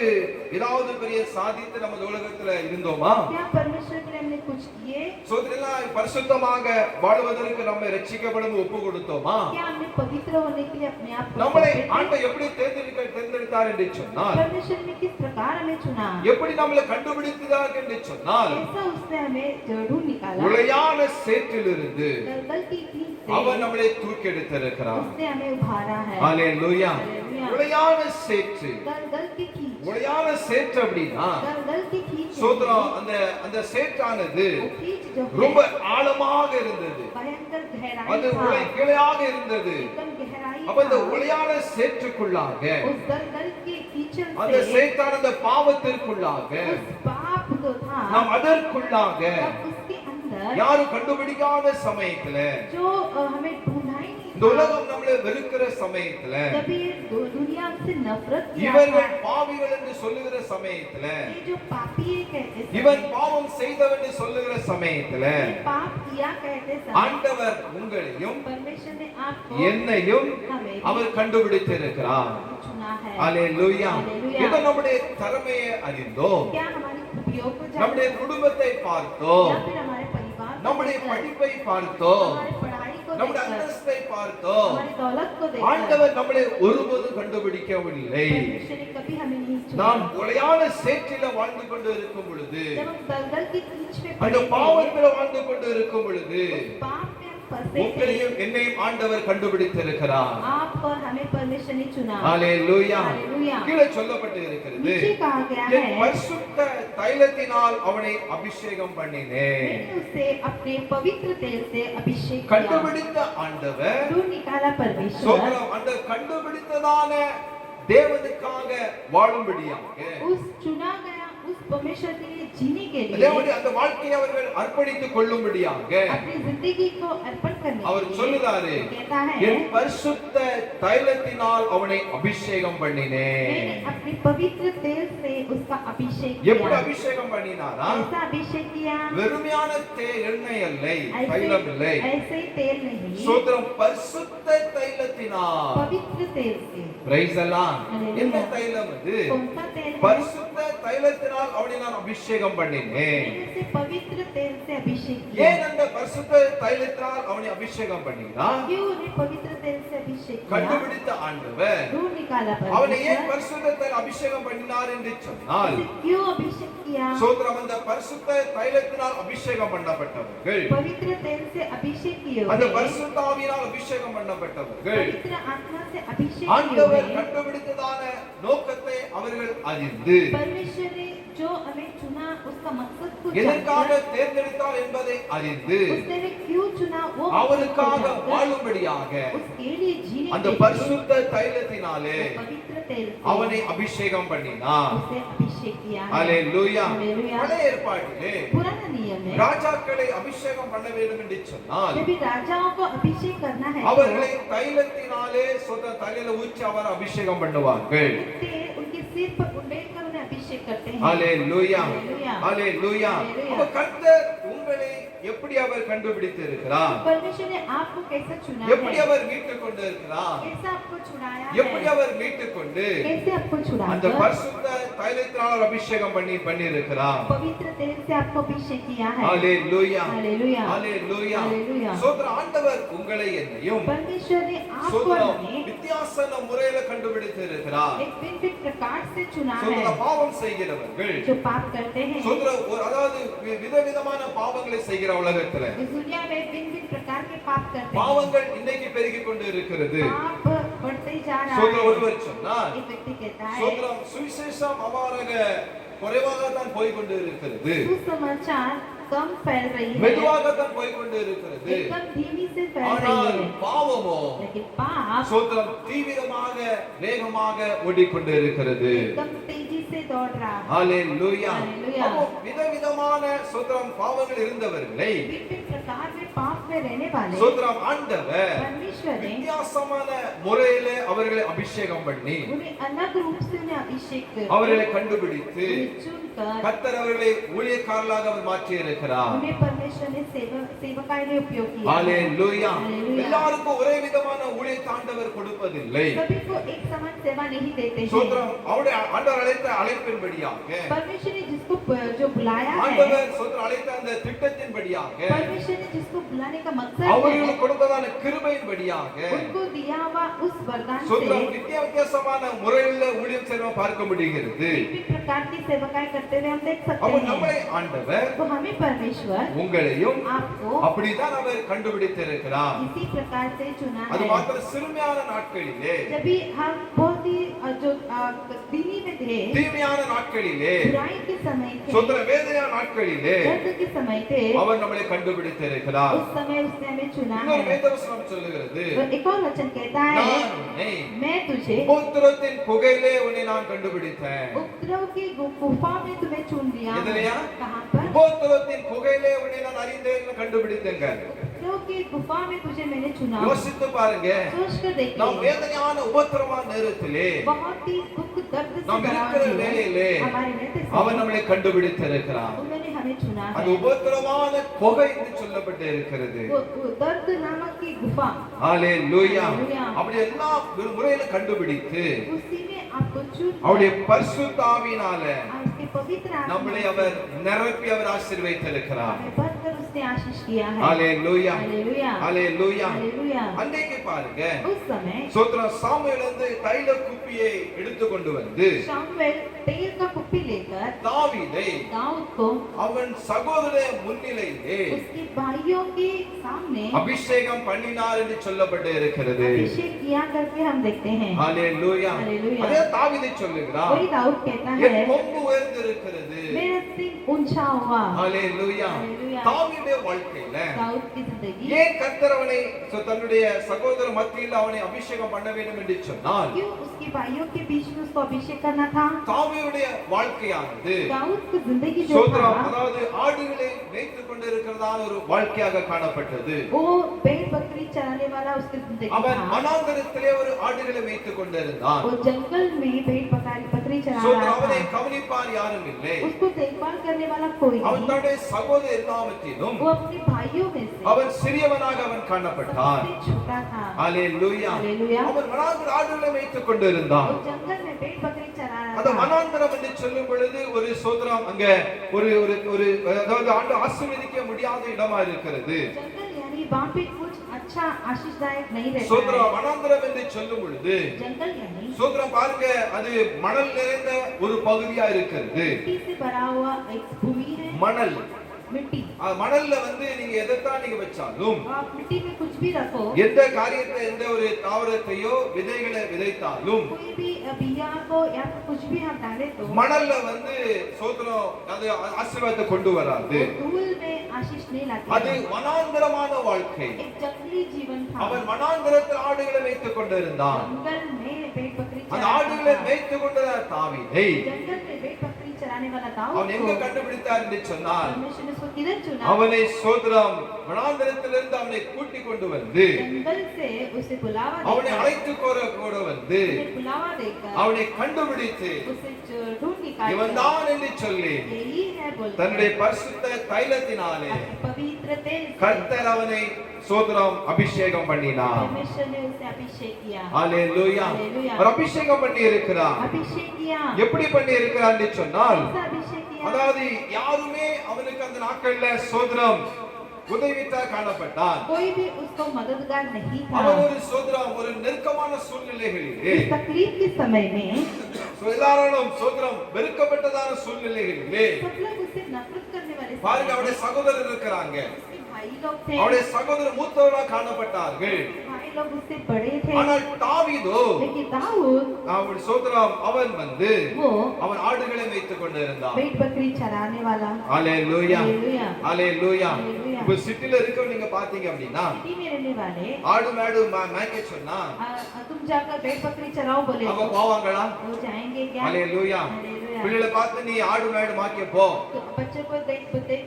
ஏதாவது பெரிய சாதித்து நம்ம உலகத்துல இருந்தோமா? क्या परमेश्वर के लिए हमने कुछ किए? சோதரெல்லாம் பரிசுத்தமாக வாழ்வதற்கு நம்ம ரட்சிக்கப்படும் ஒப்பு கொடுத்தோமா? क्या हमने पवित्र होने के लिए अपने आप को நம்மளை सौंपे थे? ஆண்டவர் எப்படி தேர்ந்தெடுத்தார் என்று சொன்னால், परमेश्वर ने किस प्रकार हमें चुना? எப்படி நம்மளை கண்டுபிடித்தார் என்று சொன்னால், ऐसा उसने हमें ढूंढ निकाला। உளையான சேற்றிலிருந்து दलदल की कील அவர் से நம்மளை தூக்கி எடுத்திருக்கிறார். उसने हमें उभारा है। ஹalleluya. हालेलुया। உளையான சேற்று, दलदल की कीच, உளையான சேற்று அப்படின்னா दलदल की कीच சோதரம் அந்த அந்த சேற்றானது वो कीच जो है, ரொம்ப ஆழமாக இருந்தது. भयंकर அது गहराई உளை था, கிளையாக இருந்தது. एकदम गहराई அப்ப அந்த था। உளையான சேற்றுக்குள்ளாக उस दलदल के कीचड़ அந்த से சேத்தான அந்த பாவத்திற்குள்ளாக उस पाप जो था, நாம் அதற்குள்ளாக तब उसके अंदर யாரும் கண்டுபிடிக்காத சமயத்துல, जो हमें ढूंढा ही नहीं இந்த था, உலகம் நம்மளை வெறுக்கிற சமயத்துல, जब ये दुनिया से नफरत किया இவர்கள் था, பாவிகள் என்று சொல்லுகிற சமயத்துல, ये जो पापी है कहते थे, இவன் பாவம் செய்தவன் என்று சொல்லுகிற சமயத்துல, ये पाप किया कहते समय ஆண்டவர் உங்களையும் परमेश्वर ने आपको என்னையும் हमें அவர் கண்டுபிடித்திருக்கிறார். चुना है। ஹalleluya. Hallelujah. இது நம்முடைய திறமையை அறிந்தோம், क्या हमारी खूबियों को நம்முடைய जानते குடும்பத்தை பார்த்தோம், या फिर हमारे परिवार को நம்முடைய देखकर, படிப்பை பார்த்தோம், हमारी पढ़ाई को நம்முடைய देखकर, அந்தஸ்தை பார்த்தோம். हमारी दौलत को देखकर ஆண்டவர் நம்மளை ஒருபோதும் கண்டுபிடிக்கவில்லை. परमेश्वर ने कभी हमें नहीं நாம் चुना। உளையான சேற்றில வாழ்ந்து கொண்டு இருக்கும் பொழுது, जब हम दलदल की कीच में அந்த पड़े थे, பாவத்தில வாழ்ந்து கொண்டு இருக்கும் பொழுது, उस पाप में हम फंसे थे, உங்களையும் என்னையும் ஆண்டவர் கண்டுபிடித்திருக்கிறார். आप और हमें परमेश्वर ने चुना। ஹalleluya. Hallelujah. கீழே சொல்லப்பட்டு இருக்கிறது, नीचे कहा गया என் है, பரிசுத்த தைலத்தினால் அவனை அபிஷேகம் பண்ணினேன். मैंने उसे अपने पवित्र तेल से अभिषेक किया। கண்டுபிடித்த ஆண்டவர், ढूंढ निकाला परमेश्वर, சோதரம் அந்த கண்டுபிடித்ததான தேவனுக்காக வாழும்படியாக उस चुना गया उस परमेश्वर के लिए जीने के लिए தேவனுடைய அந்த வாழ்க்கையை அவர்கள் அர்ப்பணித்துக் கொள்ளும்படியாக अपनी जिंदगी को अर्पण करने அவர் के लिए சொல்லுகிறாரு, कहता है, என் பரிசுத்த தைலத்தினால் அவனை அபிஷேகம் பண்ணினேன். मैंने अपने पवित्र तेल से उसका अभिषेक எப்படி किया। அபிஷேகம் பண்ணினாரா? ऐसा अभिषेक किया, வெறுமையான எண்ணெய் இல்லை, தைலம் இல்லை, ऐसे ही तेल नहीं, சோதரம் பரிசுத்த தைலத்தினால். पवित्र तेल से। பிரைஸ் எல்லாம். Hallelujah. என்ன தைலம் அது? कौन सा तेल है? பரிசுத்த தைலத்தினால் அவனை நான் அபிஷேகம் பண்ணினேன். मैंने उसे पवित्र तेल से अभिषेक किया। ஏன் அந்த பரிசுத்த தைலத்தினால் அவனை அபிஷேகம் பண்ணினார்? क्यों उन्हें पवित्र तेल से अभिषेक किया? கண்டுபிடித்த ஆண்டவர் ढूंढ निकाला அவனை ஏன் परमेश्वर, பரிசுத்த தைல அபிஷேகம் பண்ணினார் என்று சொன்னால், उसे क्यों अभिषेक किया? சோதரம் அந்த பரிசுத்த தைலத்தினால் அபிஷேகம் பண்ணப்பட்டவர்கள், पवित्र तेल से अभिषेक किए அந்த हुए, பரிசுத்த ஆவியினால் அபிஷேகம் பண்ணப்பட்டவர்கள், पवित्र आत्मा से अभिषेक किए ஆண்டவர் हुए, கண்டுபிடித்ததான நோக்கத்தை அவர்கள் அறிந்து परमेश्वर ने जो हमें चुना उसका मकसद को எதற்காக जानकर, தேர்ந்தெடுத்தார் என்பதை அறிந்து उसने हमें क्यों चुना वो मकसद को அவருக்காக जानकर, வாழும்படியாக उसके लिए जीने அந்த के लिए பரிசுத்த தைலத்தினாலே पवित्र तेल அவனை से அபிஷேகம் பண்ணினார். उसे अभिषेक किया है। ஹalleluya. Hallelujah. பழைய ஏற்பாட்டிலே पुराना नियम है, ராஜாக்களை அபிஷேகம் பண்ண வேண்டும் என்று சொன்னால் जब भी राजाओं को अभिषेक करना है तो அவர்களை தைலத்தினாலே சொந்த தலையில ஊற்றி அவர் அபிஷேகம் பண்ணுவார்கள். तेल उनके सिर पर उंडेलकर उन्हें अभिषेक करते हैं। ஹalleluya. Hallelujah. ஹalleluya. Hallelujah. அப்ப கர்த்தர் உங்களை எப்படி அவர் கண்டுபிடித்து இருக்கிறார்? परमेश्वर ने आपको कैसे चुना எப்படி है, அவர் மீட்டுக் கொண்டு இருக்கிறார்? कैसे आपको छुड़ाया எப்படி है, அவர் மீட்டுக் கொண்டு कैसे आपको அந்த छुड़ाकर பரிசுத்த தைலத்தினால் அபிஷேகம் பண்ணி இருக்கிறார்? पवित्र तेल से आपको अभिषेक किया है। ஹalleluya. हालेलुया। ஹalleluya. Hallelujah. சோதர ஆண்டவர் உங்களை என்னையும் परमेश्वर ने आपको சோதர हमें வித்தியாசன முறையில கண்டுபிடித்து இருக்கிறார். एक भिन्न प्रकार से चुना சோதர है। பாவம் செய்கிறவர்கள், जो पाप करते हैं சோதர அதாவது விதவிதமான பாவங்களை செய்கிற உலகத்துல इस दुनिया में भिन्न प्रकार के पाप करते हैं। பாவங்கள் இன்னைக்கு பெருகிக் கொண்டு இருக்கிறது. पाप बढ़ते ही जा रहा சோதர है। ஒருவர் சொன்னார், एक व्यक्ति कहता है, சோதரம் சுவிசேஷம் அபாரக குறைவாகத்தான் போய் கொண்டு இருக்கிறது, सुसमाचार कम फैल रही है, மெதுவாகத்தான் போய் கொண்டு இருக்கிறது. एकदम धीमी से फैल ஆனால் रही है, பாவமோ लेकिन पाप சோதரம் தீவிரமாக வேகமாக ஓடிக்கொண்டு இருக்கிறது. एकदम तेजी से दौड़ रहा है। ஹalleluya. Hallelujah. அப்போ விதவிதமான சோதரம் பாவங்கள் இருந்தவர்களை विभिन्न प्रकार में पाप में रहने वाले சோதரம் ஆண்டவர் परमेश्वर ने வித்தியாசமான முறையிலே அவர்களை அபிஷேகம் பண்ணி उन्हें अलग रूप से उन्हें अभिषेक कर அவர்களை கண்டுபிடித்து चुनकर கர்த்தர் அவர்களை ஊழியக்காரர்களாக அவர் மாற்றி இருக்கிறார். उन्हें परमेश्वर परमेश्वर ने सेवकाई में उपयोग किया है। ஹalleluya Hallelujah. எல்லாருக்கும் ஒரே விதமான ஊழியத்தை ஆண்டவர் கொடுப்பதில்லை सभी को एक समान सेवा नहीं देते हैं। சோத்திரம் அவருடைய ஆண்டவர் அழைத்த அழைப்பின்படியாக परमेश्वर ने जिसको जो बुलाया है, ஆண்டவர் சோத்திரம் அழைத்த அந்த திட்டத்தின்படியாக परमेश्वर ने जिसको बुलाने का मकसद है, அவர்களுக்கு கொடுத்ததான கிருபையின்படியாக उनको दिया हुआ उस वरदान से சோத்திரம் வித்தியாசமான முறையில் ஊழியம் செய்ய பார்க்க முடிகிறது विभिन्न प्रकार की सेवकाई करते हुए हम देख सकते அப்ப हैं। நம்மளை ஆண்டவர் तो हमें परमेश्वर உங்களையும் आपको அப்படிதான் அவர் கண்டுபிடித்திருக்கிறார் इसी प्रकार से चुना அது है। மாத்திர சிறுமையான நாட்களிலே जब भी हम बहुत ही जो दीनी में थे, தீமையான நாட்களிலே बुराई के समय थे, சோத்திர வேதனையான நாட்களிலே दर्द के समय थे, அவர் நம்மளை கண்டுபிடித்திருக்கிறார் उस समय उसने हमें चुना இன்னொரு है। வேதவசனம் சொல்லுகிறது तो एक और वचन कहता है, நான் உன்னை मैं तुझे உபத்திரவத்தின் புகையிலே உன்னை நான் கண்டுபிடித்தேன் उपद्रव की गुफा में तुम्हें चुन लिया। எதுலயா? कहाँ पर? உபத்திரவத்தின் புகையிலே உன்னை நான் அறிந்தேன் கண்டுபிடித்தேங்க उपद्रव की गुफा में तुझे मैंने चुना। யோசித்து பாருங்க सोच कर நாம் देखिए, வேதனையான உபத்திரவமான நேரத்திலே बहुत ही दुख दर्द से நாம் भरा இருக்கிற जीवन வேளையிலே हमारे रहते அவர் समय நம்மளை கண்டுபிடித்திருக்கிறார் उन्होंने हमें चुना அது है। உபத்திரவமான புகை என்று சொல்லப்பட்டு இருக்கிறது वो दर्द नामक की गुफा, ஹalleluya Hallelujah. அப்படி எல்லா முறையில கண்டுபிடித்து उसी में आपको चुन அவருடைய பரிசுத்த ஆவியினால और उसके पवित्र आत्मा நம்மளை அவர் நிரப்பி அவர் ஆசீர்வதித்திருக்கிறார் हमें भरकर उसने आशीष किया है। ஹalleluya हालेलुया, ஹalleluya हालेलुया। அன்னைக்கு பாருங்க उस समय சோத்ரம் சாமுவேல் வந்து தைல குப்பியை எடுத்து கொண்டு வந்து शामुएल तेल का कुप्पी लेकर தாவீதை दाऊद को அவன் சகோதர முன்னிலையிலே उसके भाइयों के सामने அபிஷேகம் பண்ணினார் என்று சொல்லப்பட்டு இருக்கிறது अभिषेक किया करके हम देखते हैं। ஹalleluya Hallelujah. அதே தாவீதை சொல்லுகிறார் वही दाऊद कहता என் है, கொம்பு உயர்ந்திருக்கிறது मेरा सिंह ऊंचा हुआ। ஹalleluya Hallelujah. தாவீதுடைய வாழ்க்கையில दाऊद की जिंदगी ஏன் கர்த்தர் அவனை தன்னுடைய சகோதர மத்தியில் அவனை அபிஷேகம் பண்ண வேண்டும் என்று சொன்னால் क्यों उसके भाइयों के बीच में उसको अभिषेक करना था? தாவீதுடைய வாழ்க்கையானது दाऊद की जिंदगी जो சோத்ரம் था, அதாவது ஆடுகளை மேய்த்துக் கொண்டிருக்கிறதான ஒரு வாழ்க்கையாக காணப்பட்டது वो भेड़ बकरी चराने वाला उसकी जिंदगी அவன் था। வனாந்தரத்திலே ஒரு ஆடுகளை மேய்த்துக் கொண்டிருந்தான் वो जंगल में भेड़ बकरी चरा சோத்ரம் रहा அவனை था। கவனிப்பார் யாரும் இல்லை उसको देखभाल करने वाला कोई அவன் नहीं। தன்னுடைய சகோதர எல்லாவற்றிலும் वो अपने भाइयों में से அவன் சிறியவனாக அவன் காணப்பட்டான் सबसे छोटा था। ஹalleluya Hallelujah. அவன் வனாந்தர ஆடுகளை மேய்த்துக் கொண்டிருந்தான் वो जंगल में भेड़ बकरी चरा அந்த रहा था। வனாந்தரம் என்று சொல்லும் பொழுது ஒரு சோதரம் அங்க ஒரு ஒரு ஒரு அதாவது ஆண்டு ஆசீர்வதிக்க முடியாத இடமா இருக்கிறது जंगल यानी वहाँ पे कुछ अच्छा आशीषदायक नहीं रहता சோதரம் है। வனாந்தரம் என்று சொல்லும் பொழுது जंगल यानी சோதரம் பாருங்க அது மணல் நிறைந்த ஒரு பகுதியா இருக்கிறது मिट्टी से भरा हुआ एक भूमि है। மணல் मिट्टी, மணல்ல வந்து நீங்க எதைத்தான் நீங்க வச்சாலும் आप मिट्टी में कुछ भी रखो, எந்த காரியத்தை எந்த ஒரு தாவரத்தையோ விதைகளை விதைத்தாலும் कोई भी बिया को या फिर कुछ भी हम डाले तो மணல்ல வந்து சோதரம் அது ஆசீர்வாதத்தை கொண்டு வராது वो धूल में आशीष नहीं அது लाती। வனாந்தரமான வாழ்க்கை एक जंगली जीवन था। அவன் வனாந்தரத்தில் ஆடுகளை மேய்த்துக் கொண்டிருந்தான் जंगल में भेड़ बकरी அந்த चराता ஆடுகளை था। மேய்த்துக் கொண்டிருந்த தாவீதை जंगल में भेड़ बकरी चराने वाला दाऊद அவன் எங்க को கண்டுபிடித்தார் என்று சொன்னால் परमेश्वर ने उसको किधर चुना? அவனை சோதரம் வனாந்தரத்திலிருந்து அவனை கூட்டிக் கொண்டு வந்து जंगल से उसे बुलावा அவனை देकर, அழைத்து கூட வந்து उसे बुलावा देकर அவனை கண்டுபிடித்து उसे ढूंढ निकाल இவன் தான் என்று சொல்லி यही है बोलकर தன்னுடைய பரிசுத்த தைலத்தினாலே अपने पवित्र तेल से கர்த்தர் அவனை சோதரம் அபிஷேகம் பண்ணினார் परमेश्वर ने उसे अभिषेक किया। ஹalleluya Hallelujah. அவர் அபிஷேகம் பண்ணி இருக்கிறார் अभिषेक किया। எப்படி பண்ணி இருக்கிறார் என்று சொன்னால் कैसा अभिषेक किया? அதாவது யாருமே அவனுக்கு அந்த நாட்கள்ல சோதரம் உதவித்தா காணப்பட்டான் कोई भी उसको मददगार नहीं था। அவன் ஒரு சோதரம் ஒரு நெருக்கமான சூழ்நிலைகளிலே इस तकलीफ के समय में எல்லாரும் சோதரம் வெறுக்கப்பட்டதான சூழ்நிலைகளிலே सब लोग उससे नफरत करने वाले थे। பாருங்க அவருடைய சகோதரர் இருக்கிறாங்க उसके भाई लोग थे, அவருடைய சகோதரர் மூத்தவராக காணப்பட்டார்கள் भाई लोग उससे बड़े थे। ஆனால் தாவீதோ लेकिन दाऊद அவன் சோதரம் அவன் வந்து वो அவன் ஆடுகளை வைத்துக் கொண்டிருந்தான் भेड़ बकरी चराने वाला। ஹalleluya हालेलुया। ஹalleluya Hallelujah. இப்ப சிட்டில இருக்கவங்க நீங்க பாத்தீங்க அப்படின்னா सिटी में रहने वाले ஆடு மாடு மேய்க்க சொன்னா तुम जाकर भेड़ बकरी चराओ बोले அவங்க तो போவாங்களா वो जाएंगे क्या? ஹalleluya हालेलुया। பிள்ளைகளை பார்த்து நீ ஆடு மாடு மாக்கிய போ तो बच्चों को देख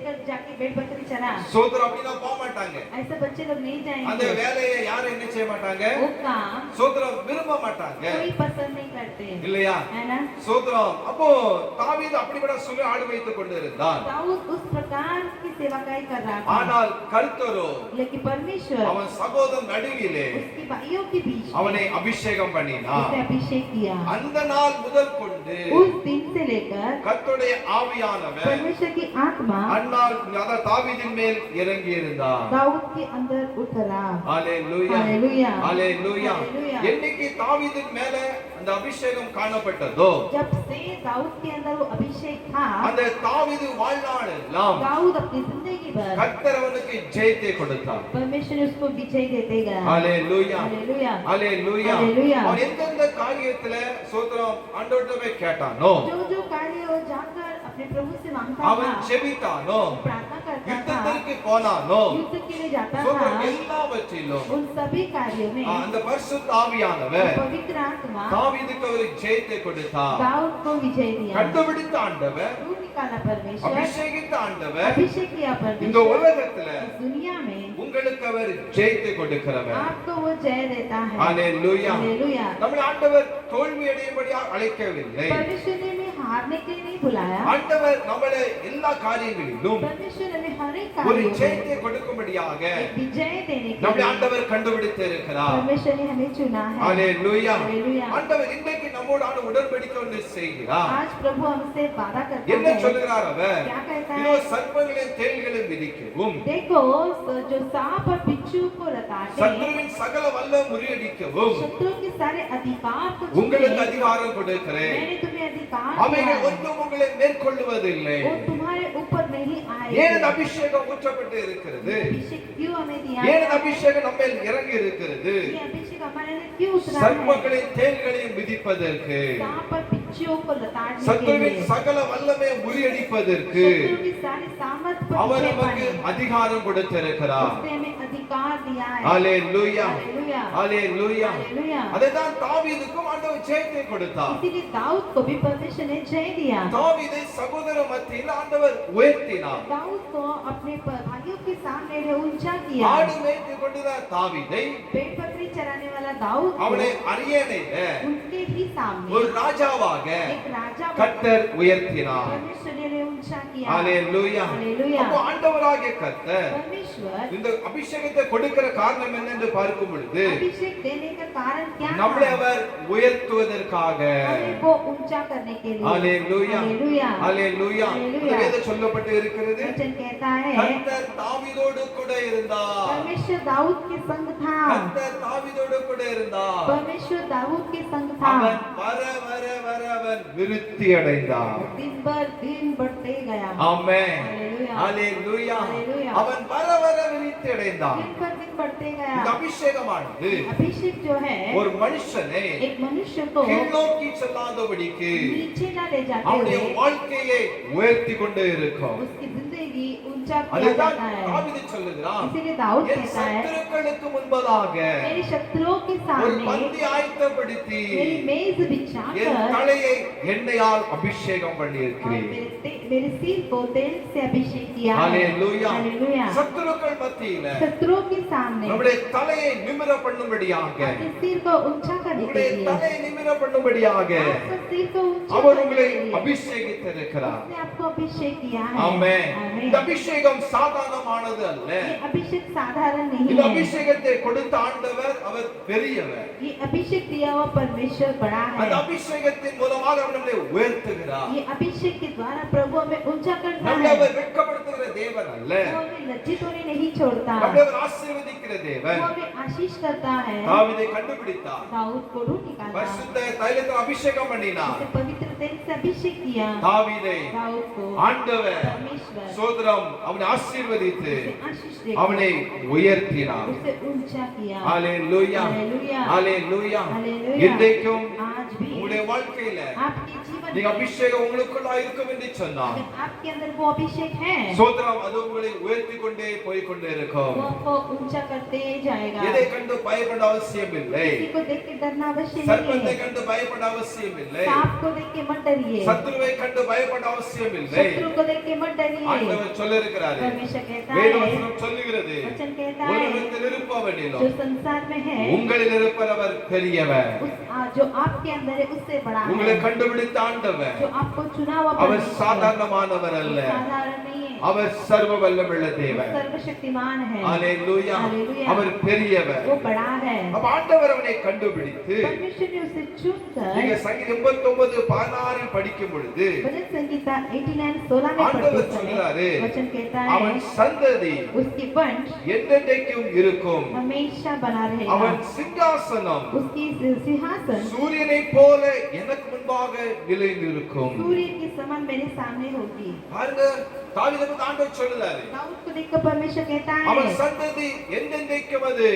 कर जाके भेड़ बकरी चरा சோதரம் அப்படின்னா போக மாட்டாங்க ऐसे बच्चे लोग नहीं அந்த जाएंगे வேலையை யாரும் என்ன செய்ய மாட்டாங்க वो काम சோதரம் விரும்ப மாட்டாங்க कोई पसंद नहीं करते இல்லையா है ना சோதரம் அப்போ தாவீது அப்படிப்பட்ட சொல்லி ஆடு வைத்துக் கொண்டு இருந்தான் दाऊद उस प्रकार की सेवकाई कर रहा था ஆனால் கர்த்தரோ लेकिन परमेश्वर அவன் சகோதரன் நடுவிலே उसकी भाइयों के बीच में அவனை அபிஷேகம் பண்ணினார் उसे अभिषेक किया அந்த நாள் முதல் கொண்டு उस दिन से लेकर கர்த்தருடைய ஆவியானவர் परमेश्वर की आत्मा அன்னாள் அதாவது தாவீதின் மேல் இறங்கி இருந்தார் दाऊद के अंदर उतरा ஹalleluya हालेलुया ஹalleluya हालेलुया என்னைக்கு தாவீதின் மேல அந்த அபிஷேகம் காணப்பட்டதோ जब से दाऊद के अंदर वो अभिषेक था அந்த தாவீது வாழ்நாள் எல்லாம் दाऊद अपनी जिंदगी भर கர்த்தர் அவனுக்கு ஜெயத்தை கொடுத்தார் परमेश्वर ने उसको विजय देते गया ஹalleluya हालेलुया ஹalleluya हालेलुया அவன் எந்தெந்த காரியத்துல சோத்திரம் ஆண்டவர்கிட்ட போய் கேட்டானோ जो जो कार्य वो जाकर अपने प्रभु से मांगता அவன் था ஜெபித்தானோ प्रार्थना करता था யுத்தத்திற்கு போனானோ युद्ध के लिए जाता சோத்திரம் था எல்லாவற்றிலும் उन सभी कार्यों में அந்த பரிசுத்த ஆவியானவர் पवित्र आत्मा தாவீதுக்கு ஒரு ஜெயத்தை கொடுத்தார் दाऊद को विजय दिया கண்டுபிடித்த ஆண்டவர் दूर निकाला परमेश्वर அபிஷேகித்த ஆண்டவர் अभिषेक किया இந்த परमेश्वर உலகத்துல इस दुनिया में உங்களுக்கு அவர் ஜெயத்தை கொடுக்கிறவர் आपको वो जय देता है ஹalleluya हालेलुया நம்மை ஆண்டவர் தோல்வி அடையும்படியாக அழைக்கவில்லை परमेश्वर ने हमें हारने के लिए नहीं बुलाया ஆண்டவர் நம்மளை எல்லா காரியங்களிலும் परमेश्वर हमें हर एक ஒரு कार्य ஜெயத்தை கொடுக்கும்படியாக में विजय देने के நம்மை लिए ஆண்டவர் கண்டுபிடித்து இருக்கிறார் परमेश्वर ने हमें चुना है ஹalleluya हालेलुया ஆண்டவர் இன்றைக்கு நம்மோடான உடன்படிக்கை ஒன்று செய்கிறார் आज प्रभु हमसे वादा करता என்ன है சொல்லுகிறார் அவர் क्या कहता இதோ है சர்ப்பங்களையும் தேள்களையும் மிதிக்கவும் देखो जो सांप और बिच्छू को रताटे சத்துருவின் சகல வல்லம் முறியடிக்கவும் शत्रु के सारे अधिकार को உங்களுக்கு छीने, அதிகாரம் கொடுக்கிறேன் मैंने तुम्हें अधिकार दिया அவைகள் है। ஒன்றும் உங்களை மேற்கொள்வதில்லை वो तुम्हारे ऊपर नहीं ஏன் இந்த आएगा அபிஷேகம் ஊற்றப்பட்டு இருக்கிறது अभिषेक क्यों हमें दिया ஏன் இந்த है? அபிஷேகம் நம்ம மேல் இறங்கி இருக்கிறது ये अभिषेक हमारे लिए क्यों उतरा है சர்ப்பங்களையும் தேள்களையும் மிதிப்பதற்கு सांप और बिच्छुओं को लताड़ने के சத்துருவின் लिए சகல வல்லமை முறியடிப்பதற்கு शत्रु की सारी सामर्थ पर அவர் विजय நமக்கு पाने அதிகாரம் கொடுத்திருக்கிறார் उसने हमें अधिकार दिया है ஹalleluya हालेलुया ஹalleluya हालेलुया அதைதான் தாவீதுக்கும் ஆண்டவர் ஜெயத்தை கொடுத்தார் इसीलिए दाऊद को भी परमेश्वर ने जय दिया தாவீதை சகோதர மத்தியில் ஆண்டவர் உயர்த்தினார் दाऊद को अपने भाइयों के सामने ऊंचा किया ஆடு மேய்த்து கொண்டுதான் தாவீதை पेड़ बकरी चराने वाला दाऊद அவனை को அரியணையில उनके ही सामने ஒரு ராஜாவாக एक राजा கர்த்தர் உயர்த்தினார் परमेश्वर ने ऊंचा किया ஹalleluya हालेलुया அப்போ ஆண்டவராகிய கர்த்தர் परमेश्वर இந்த அபிஷேகத்தை கொடுக்கிற காரணம் என்ன என்று பார்க்கும் பொழுது अभिषेक देने का कारण क्या நம்மளை था? அவர் உயர்த்துவதற்காக हमें वो ऊंचा करने के लिए ஹalleluya हालेलुया ஹalleluya हालेलुया। வேதம் சொல்லப்பட்டு இருக்கிறது वचन कहता है கர்த்தர் தாவீதோடு கூட இருந்தார் परमेश्वर दाऊद के संग था கர்த்தர் தாவீதோடு கூட இருந்தார் परमेश्वर दाऊद के संग था அவன் வர வர வர அவன் விருத்தி அடைந்தார் दिन भर दिन बढ़ते गया ஆமென் हालेलुया ஹalleluya हालेलुया। அவன் வர வர விருத்தி அடைந்தார் दिन पर दिन बढ़ते இந்த गया அபிஷேகமானது अभिषेक जो है ஒரு மனுஷனை एक मनुष्य को கீழ்நோக்கி செல்லாதபடிக்கு नीचे ना ले जाते அவனுடைய हुए வாழ்க்கையை உயர்த்தி கொண்டே இருக்கும் उसकी जिंदगी ऊंचा किया அதுதான் जाता है தாவீது சொல்லுகிறான் इसीलिए दाऊद என் कहता है சத்துருக்களுக்கு முன்பதாக मेरे शत्रुओं के ஒரு सामने பந்தி ஆயத்தப்படுத்தி मेरी मेज என் बिछाकर தலையை எண்ணெயால் அபிஷேகம் பண்ணி और இருக்கிறேன் मेरे सिर को तेल से अभिषेक किया है ஹalleluya हालेलुया சத்துருக்கள் மத்தியில शत्रुओं के सामने நம்முடைய தலையை நிமிர பண்ணும்படியாக अपने सिर को ऊंचा करने के உங்களுடைய लिए தலையை நிமிர பண்ணும்படியாக आपका सिर को ऊंचा அவர் करने உங்களை के लिए அபிஷேகித்திருக்கிறார் उसने आपको अभिषेक किया है ஆமென் आमीन। இந்த அபிஷேகம் சாதாரணமானது அல்ல ये अभिषेक साधारण नहीं இந்த है அபிஷேகத்தை கொடுத்த ஆண்டவர் அவர் பெரியவர் ये अभिषेक दिया हुआ परमेश्वर बड़ा அந்த है அபிஷேகத்தின் மூலமாக அவர் நம்மை உயர்த்துகிறார் ये अभिषेक के द्वारा प्रभु हमें ऊंचा करता நம்மை है அவர் வெட்கப்படுத்துகிற தேவன் அல்ல वो हमें लज्जित होने नहीं छोड़ता நம்மை அவர் ஆசீர்வதிக்கிற தேவன் वो हमें आशीष करता है தாவீதை கண்டுபிடித்தார் दाऊद को ढूंढ निकाला பரிசுத்த தைலத்தில் அபிஷேகம் பண்ணினார் उसे पवित्र तेल से अभिषेक किया தாவீதை दाऊद को ஆண்டவர் परमेश्वर சோதரம் அவனை ஆசீர்வதித்து उसे आशीष देकर அவனை உயர்த்தினார். उसे ऊंचा किया। ஹalleluya हालेलुया। ஹalleluya. हालेलुया। இன்றைக்கும் आज भी உங்களுடைய வாழ்க்கையில आपके जीवन நீங்க में அபிஷேகம் உங்களுக்குள்ள இருக்கும் என்று சொன்னார். अगर आपके अंदर वो अभिषेक है சோதரம் அது உங்களை உயர்த்தி கொண்டே போய் கொண்டே இருக்கும். वो आपको ऊंचा करते जाएगा। எதை கண்டு பயப்பட அவசியம் இல்லை. किसी को देख के डरना आवश्यक नहीं சர்ப்பத்தை है। கண்டு பயப்பட அவசியம் இல்லை. सांप को देख के मत डरिए। சத்துருவை கண்டு பயப்பட அவசியம் இல்லை. शत्रु को देख के मत डरिए। ஆண்டவர் சொல்லிருக்கிறாரு. परमेश्वर कहता है, வேதவசனம் சொல்லுகிறது. वचन कहता है, உலகத்தில் இருப்பவனிலும் जो संसार में है உங்களில் இருப்பவர் பெரியவர். जो आपके अंदर है उससे बड़ा உங்களை है। கண்டுபிடித்த ஆண்டவர் जो आपको चुना हुआ அவர் परमेश्वर சாதாரணமானவர் அல்ல. साधारण नहीं है। அவர் சர்வ வல்லமையுள்ள वो தேவன். सर्वशक्तिमान है। ஹalleluya. हालेलुया। அவர் பெரியவர். वो बड़ा है। அப்ப ஆண்டவர் அவனை கண்டுபிடித்து परमेश्वर ने उसे चुनकर நீங்க சங்கீதம் 89:16 படிக்கும் பொழுது भजन संगीता 89:16 में ஆண்டவர் पढ़ते சொல்றாரு, समय वचन कहता அவன் है சந்ததி उसकी वंश என்றென்றைக்கும் இருக்கும். हमेशा बना रहेगा। அவன் சிங்காசனம் उसकी सिंहासन சூரியனைப் போல எனக்கு முன்பாக நிலைநிற்கும். सूर्य के समान मेरे सामने होगी। பாருங்க, தாவீதுக்கு ஆண்டவர் சொல்றாரு, दाऊद को देखकर परमेश्वर कहता அவன் है சந்ததி என்றென்றைக்கும் அது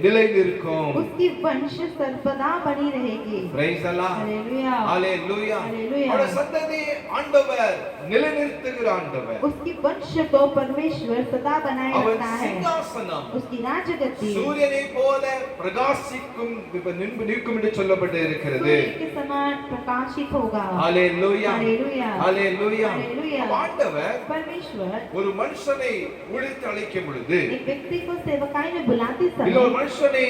நிலைநிற்கும். उसकी वंश सर्वदा बनी रहेगी। Praise the Lord. Hallelujah. Hallelujah. Hallelujah. அவருடைய சந்ததி ஆண்டவர் நிலைநிறுத்துகிற ஆண்டவர். उसकी वंश को परमेश्वर सदा बनाए அவன் रखता है। சிங்காசனம் उसकी राजगद्दी சூரியனை போல பிரகாசிக்கும் நிற்கும் என்று சொல்லப்பட்டு இருக்கிறது. सूर्य के समान प्रकाशित होगा। ஹalleluya. हालेलुया। ஹalleluya. हालेलुया। ஆண்டவர் परमेश्वर ஒரு மனுஷனை ஊழித்து அழைக்கும் பொழுது एक व्यक्ति को सेवकाई में बुलाते இல்ல ஒரு समय மனுஷனை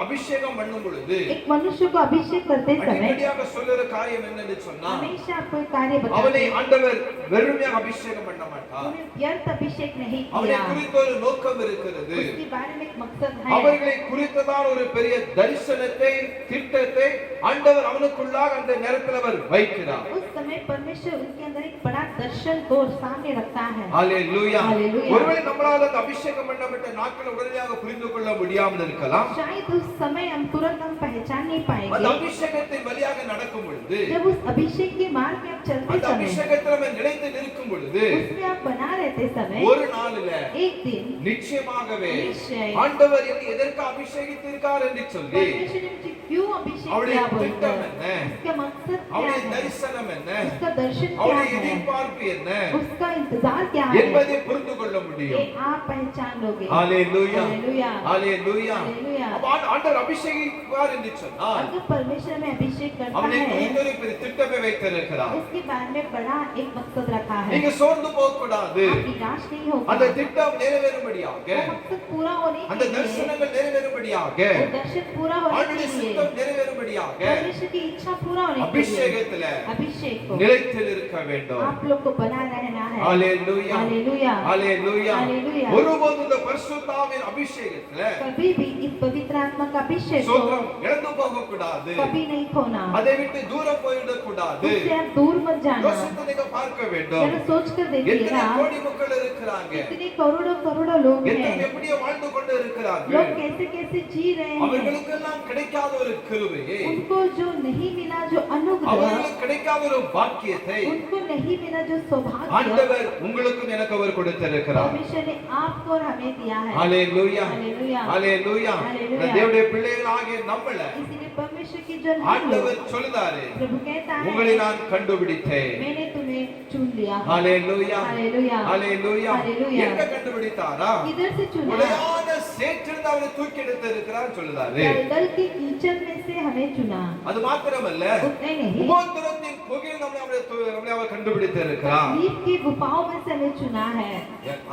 அபிஷேகம் பண்ணும் பொழுது एक मनुष्य को अभिषेक करते समय அடிக்கடியாக சொல்லுற காரியம் என்னன்னு சொன்னா हमेशा आपको एक कार्य அவனை बताते ஆண்டவர் வெறுமையாக அபிஷேகம் பண்ண மாட்டார். उन्हें व्यर्थ अभिषेक नहीं அவனை किया। குறித்த ஒரு நோக்கம் இருக்கிறது. उसके बारे में एक मकसद है। அவர்களை குறித்ததான ஒரு பெரிய தரிசனத்தை திட்டத்தை ஆண்டவர் அவனுக்குள்ளாக அந்த நேரத்தில் அவர் வைக்கிறார். उस समय परमेश्वर उनके अंदर एक बड़ा दर्शन को सामने रखता है। ஹalleluya. हालेलुया। ஒருவேளை நம்மளால அந்த அபிஷேகம் பண்ணப்பட்ட நாட்கள் உடனடியாக புரிந்து கொள்ள முடியாமல் இருக்கலாம். शायद उस समय हम तुरंत हम पहचान नहीं அந்த पाएंगे। அபிஷேகத்தின் வழியாக நடக்கும் பொழுது जब उस अभिषेक के मार्ग में आप चलते அந்த समय அபிஷேகத்தில் நம்ம நிலைத்து நிற்கும் பொழுது उसमें आप बना रहते समय ஒரு நாளில एक दिन நிச்சயமாகவே निश्चय ஆண்டவர் என்னை எதற்கு அபிஷேகித்திருக்கார் என்று சொல்லி परमेश्वर ने मुझे क्यों अभिषेक அவருடைய किया बोलकर திட்டம் என்ன, उसका मकसद क्या அவருடைய है, தரிசனம் என்ன, उसका दर्शन क्या அவருடைய है, எதிர்பார்ப்பு என்ன उसका इंतजार क्या है, என்பதை புரிந்து கொள்ள ये முடியும். आप पहचान लोगे। ஹalleluya. हालेलुया। ஹalleluya. हालेलुया। அப்ப ஆண்டவர் அபிஷேகிப்பார் என்று சொன்னால் अगर परमेश्वर में अभिषेक करता அவனை है குறித்த ஒரு பெரிய திட்டத்தை வைத்திருக்கிறார். उसके बारे में बड़ा एक मकसद रखा है। நீங்க சோர்ந்து போக கூடாது. आप निराश नहीं होगा। அந்த திட்டம் நிறைவேறும்படியாக वो मकसद पूरा होने அந்த के लिए, தரிசனங்கள் நிறைவேறும்படியாக वो दर्शन पूरा होने ஆண்டுடைய के लिए, சித்தம் நிறைவேறும்படியாக परमेश्वर की इच्छा पूरा होने के लिए அபிஷேகத்துல अभिषेक को நிலைத்தில் இருக்க வேண்டும். आप लोग को बना रहना है। ஹalleluya. हालेलुया। ஹalleluya. हालेलुया। ஒருபோதும் இந்த பரிசுத்தாவின் அபிஷேகத்துல कभी भी इस पवित्र आत्मा का अभिषेक को சோத்திரம் இழந்து போக கூடாது. कभी नहीं खोना। அதை விட்டு தூரம் போய்விடக் கூடாது. उससे आप दूर मत जाना। யோசித்து நீங்க பார்க்க வேண்டும். जरा सोच कर எத்தனை देखिएगा, கோடி மக்கள் இருக்கிறாங்க, कितने करोड़ों करोड़ों लोग எத்தனை हैं, எப்படியோ வாழ்ந்து கொண்டு இருக்கிறார்கள். लोग कैसे कैसे जी रहे हैं। அவர்களுக்கெல்லாம் கிடைக்காத ஒரு கிருபையை, उनको जो नहीं मिला जो अनुग्रह, அவர்களுக்கு கிடைக்காத ஒரு பாக்கியத்தை उनको नहीं मिला जो सौभाग्य, ஆண்டவர் உங்களுக்கும் எனக்கு அவர் கொடுத்திருக்கிறார். परमेश्वर ने आपको और हमें दिया है। ஹalleluya. हालेलुया। ஹalleluya. हालेलुया। இந்த தேவனுடைய பிள்ளைகளாகிய நம்மள इसीलिए परमेश्वर की जो ஆண்டவர் சொல்லுதாரு, प्रभु कहता உங்களை है, நான் கண்டுபிடித்தேன். मैंने तुम्हें चुन लिया। ஹalleluya. हालेलुया। ஹalleluya. हालेलुया। எங்க கண்டுபிடித்தாரா? इधर से चुना, உடையான சேற்றிலிருந்து அவரை தூக்கி எடுத்து இருக்கிறார் சொல்லுதாரு. दलदल के कीचड़ में से हमें चुना। அது மாத்திரமல்ல, उतने नहीं, உபத்திரத்தின் புகையில் நம்மளை அவர் கண்டுபிடித்து இருக்கிறார். तकलीफ की गुफाओं में से हमें चुना है।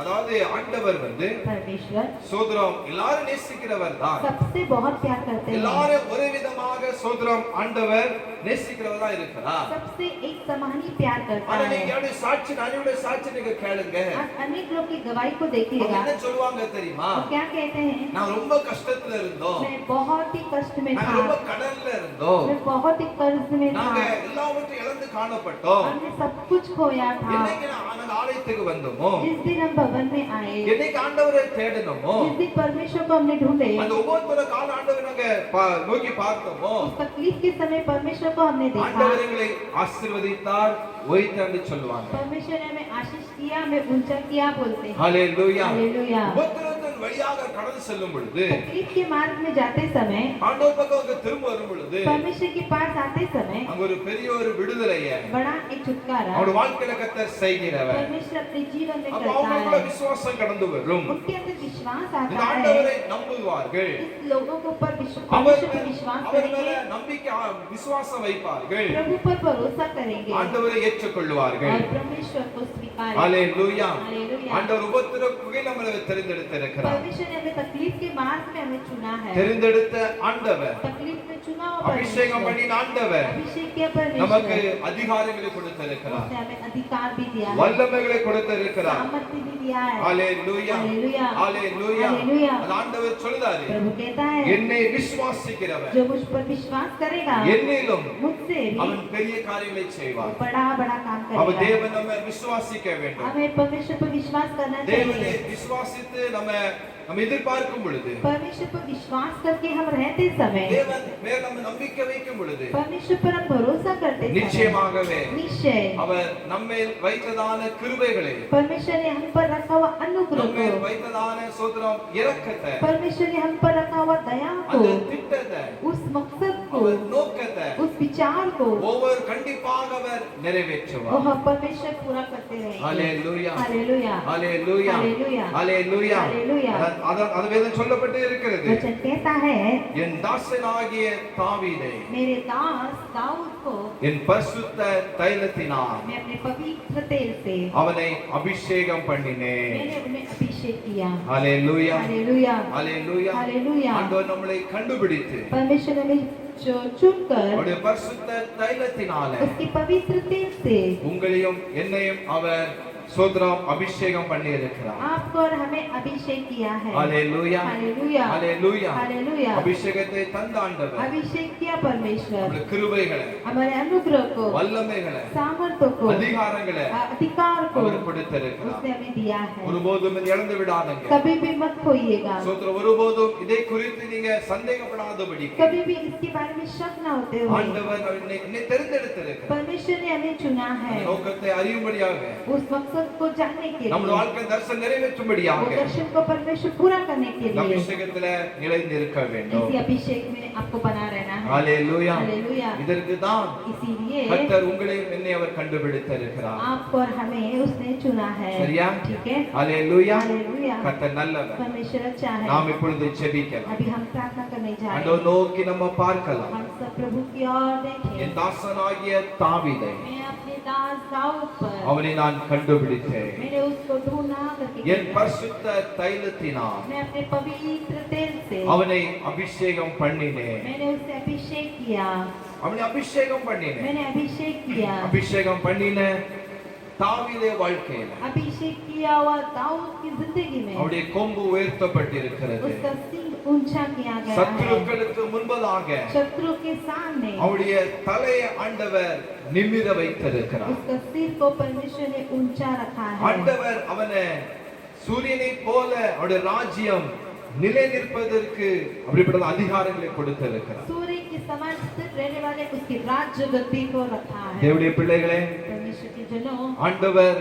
அதாவது ஆண்டவர் परमेश्वर சோதரம் எல்லாரும் நேசிக்கிறவர் தான். सबसे बहुत प्यार करते हैं, எல்லாரும் ஒரே விதமாக சோதரம் ஆண்டவர் நேசிக்கிறவர் தான் இருக்கிறார். सबसे एक समान ही प्यार करता ஆனா है। நீங்க யாருடைய சாட்சி, நானுடைய சாட்சி நீங்க கேளுங்க. आप अनेक लोग की गवाही को அவங்க देखिएगा, என்ன சொல்லுவாங்க தெரியுமா? वो क्या कहते हैं, நான் ரொம்ப கஷ்டத்துல இருந்தோம், मैं बहुत ही कष्ट में நாங்க था, ரொம்ப கடல்ல இருந்தோம், मैं बहुत ही कर्ज में था, நாங்க எல்லாவற்றையும் இழந்து காணப்பட்டோம். हमने सब कुछ खोया था। என்னைக்கு நாங்க ஆலயத்துக்கு வந்தோமோ, जिस दिन हम भवन में आए, என்னைக்கு ஆண்டவரை தேடினோமோ, जिस दिन परमेश्वर को हमने ढूंढे, அந்த ஒவ்வொரு கால ஆண்டவரை நாங்க நோக்கி பார்த்தோமோ, उस तकलीफ के समय परमेश्वर को हमने देखा। ஆண்டவர் எங்களை ஆசீர்வதித்தார், உயர்த்தார்னு சொல்லுவாங்க. परमेश्वर ने हमें आशीष किया, हमें ऊंचा किया बोलते हैं। ஹalleluya. हालेलुया। உபத்திரவத்தின் வழியாக கடந்து செல்லும் பொழுது, तकलीफ के मार्ग में जाते समय, ஆண்டவர் பக்கம் அங்க திரும்ப வரும் பொழுது, परमेश्वर के पास आते समय அங்க ஒரு பெரிய ஒரு விடுதலையை बड़ा एक छुटकारा அவருடைய வாழ்க்கையில கர்த்தர் செய்கிறவர். परमेश्वर अपने जीवन में அப்ப करता அவங்களுக்குள்ள है। விசுவாசம் கடந்து வரும். उनके अंदर विश्वास இந்த आता है। ஆண்டவரை நம்புவார்கள். इस लोगों के ऊपर அவர் परमेश्वर पर विश्वास அவர் மேல करेंगे, நம்பிக்கை விசுவாசம் வைப்பார்கள். प्रभु पर भरोसा करेंगे ஆண்டவரை ஏற்றுக்கொள்வார்கள். और परमेश्वर को स्वीकार। ஹalleluya. हालेलुया। ஆண்டவர் உபத்திர குகையில் நம்மளை தெரிந்தெடுத்திருக்கிறார். परमेश्वर ने हमें तकलीफ के मार्ग में हमें चुना है। தெரிந்தெடுத்த ஆண்டவர், तकलीफ में चुना हुआ அபிஷேகம் परमेश्वर, பண்ணின ஆண்டவர் अभिषेक किया நமக்கு परमेश्वर, அதிகாரங்களை கொடுத்திருக்கிறார். उसने हमें अधिकार भी दिया है, வல்லமைகளை கொடுத்திருக்கிறார். सामर्थ्य भी दिया है। ஹalleluya. हालेलुया। ஹalleluya. हालेलुया। அந்த ஆண்டவர் சொல்றாரு, प्रभु कहता है, என்னை விசுவாசிக்கிறவர் जो मुझ पर विश्वास करेगा என்னிலும் मुझसे भी அவன் பெரிய காரியங்களை செய்வார். बड़ा बड़ा काम அவ करेगा। தேவன் நம்ம விசுவாசிக்க வேண்டும். हमें परमेश्वर पर विश्वास करना தேவனை चाहिए। விசுவாசித்து நம்ம எதிர்பார்க்கும் பொழுது, परमेश्वर पर विश्वास करके हम रहते समय, தேவன் மேல் நம்ம நம்பிக்கை வைக்கும் பொழுது, परमेश्वर पर हम भरोसा करते समय, நிச்சயமாகவே निश्चय அவர் நம்மேல் வைத்ததான கிருபைகளை, परमेश्वर ने हम पर रखा हुआ अनुग्रह நம்மேல் को, வைத்ததான சோதரம் இரக்கத்தை, परमेश्वर ने हम पर रखा हुआ दया को, அந்த திட்டத்தை, उस मकसद को, அவர் நோக்கத்தை उस विचार को ஒவ்வொரு கண்டிப்பாக அவர் நிறைவேற்றுவார். वह परमेश्वर पूरा करते रहेंगे। ஹalleluya. हालेलुया। ஹalleluya. हालेलुया। ஹalleluya. हालेलुया। அது வேதம் சொல்லப்பட்டு இருக்கிறது. वचन कहता है, என் தாசனாகிய தாவீதை मेरे दास दाऊद को என் பரிசுத்த தைலத்தினால் मैं अपने पवित्र तेल से அவனை அபிஷேகம் பண்ணினேன். मैंने उन्हें अभिषेक किया। ஹalleluya. हालेलुया। ஹalleluya. हालेलुया। ஆண்டவர் நம்மளை கண்டுபிடித்து परमेश्वर ने हमें चुनकर அவருடைய பரிசுத்த தைலத்தினால उसकी पवित्र तेल से உங்களையும் என்னையும் அவர் சோதரம் அபிஷேகம் பண்ணி இருக்கிறார். आपको और हमें अभिषेक किया है। ஹalleluya. हालेलुया। ஹalleluya. हालेलुया। அபிஷேகத்தை தந்த ஆண்டவர் अभिषेक किया परमेश्वर, நம்முடைய கிருபைகளை, हमारे अनुग्रह को, வல்லமைகளை, सामर्थ्य को, அதிகாரங்களை अधिकार को அவர் கொடுத்திருக்கிறார். उसने हमें दिया है। ஒருபோதும் இதை இழந்து விடாதீங்க. कभी भी मत खोइएगा, சோதரம் ஒருபோதும் இதை குறித்து நீங்க சந்தேகப்படாதபடி कभी भी इसके बारे में शक न होते हुए ஆண்டவர் என்னை தெரிந்தெடுத்திருக்கிறார். परमेश्वर ने हमें चुना है அந்த நோக்கத்தை அறியும்படியாக, उस मकसद को जानने के लिए, நம்முடைய வாழ்க்கை தரிசனம் वो நிறைவேற்றும்படியாக दर्शन को परमेश्वर पूरा करने के இந்த लिए அபிஷேகத்துல நிலைத்திருக்க வேண்டும். इसी अभिषेक में आपको बना रहना है। ஹalleluya. हालेलुया। இதற்கு தான் इसीलिए கர்த்தர் உங்களையும் என்னை அவர் கண்டுபிடித்திருக்கிறார். आपको और हमें उसने चुना है। சரியா? ठीक है। ஹalleluya. हालेलुया। கர்த்தர் நல்லவர். परमेश्वर अच्छा है। நாம் இப்பொழுது ஜெபிக்கலாம். अभी हम प्रार्थना करने जा रहे ஆண்டவர் हैं। நோக்கி நம்ம பார்க்கலாம். हम सब प्रभु की ओर देखें। என் தாசனாகிய தாவீதை मैं अपने दास दाऊद पर, அவனை நான் கண்டுபிடித்தேன். मैंने उसको ढूंढा करके என் பரிசுத்த தைலத்தினால் मैं अपने पवित्र तेल से அவனை அபிஷேகம் பண்ணினேன். मैंने उससे अभिषेक किया। அவனை அபிஷேகம் பண்ணினேன். मैंने अभिषेक किया। அபிஷேகம் பண்ணின தாவீதே வாழ்க்கையில अभिषेक किया हुआ दाऊद की जिंदगी में அவருடைய கொம்பு உயர்த்தப்பட்டிருக்கிறது. उसका सिंह ऊंचा किया गया है। சத்துருக்களுக்கு முன்பதாக शत्रु के सामने அவருடைய தலையை ஆண்டவர் நிமிர வைத்திருக்கிறார். उसका सिर को परमेश्वर ने ऊंचा रखा है। ஆண்டவர் அவனை சூரியனை போல அவருடைய ராஜ்யம் நிலை நிற்பதற்கு அப்படிப்பட்ட அதிகாரங்களை கொடுத்திருக்கிறார். सूर्य के समान स्थित रहने वाले उसके राज्य गति को रखा है। தேவனுடைய பிள்ளைகளே, परमेश्वर के जनों, ஆண்டவர்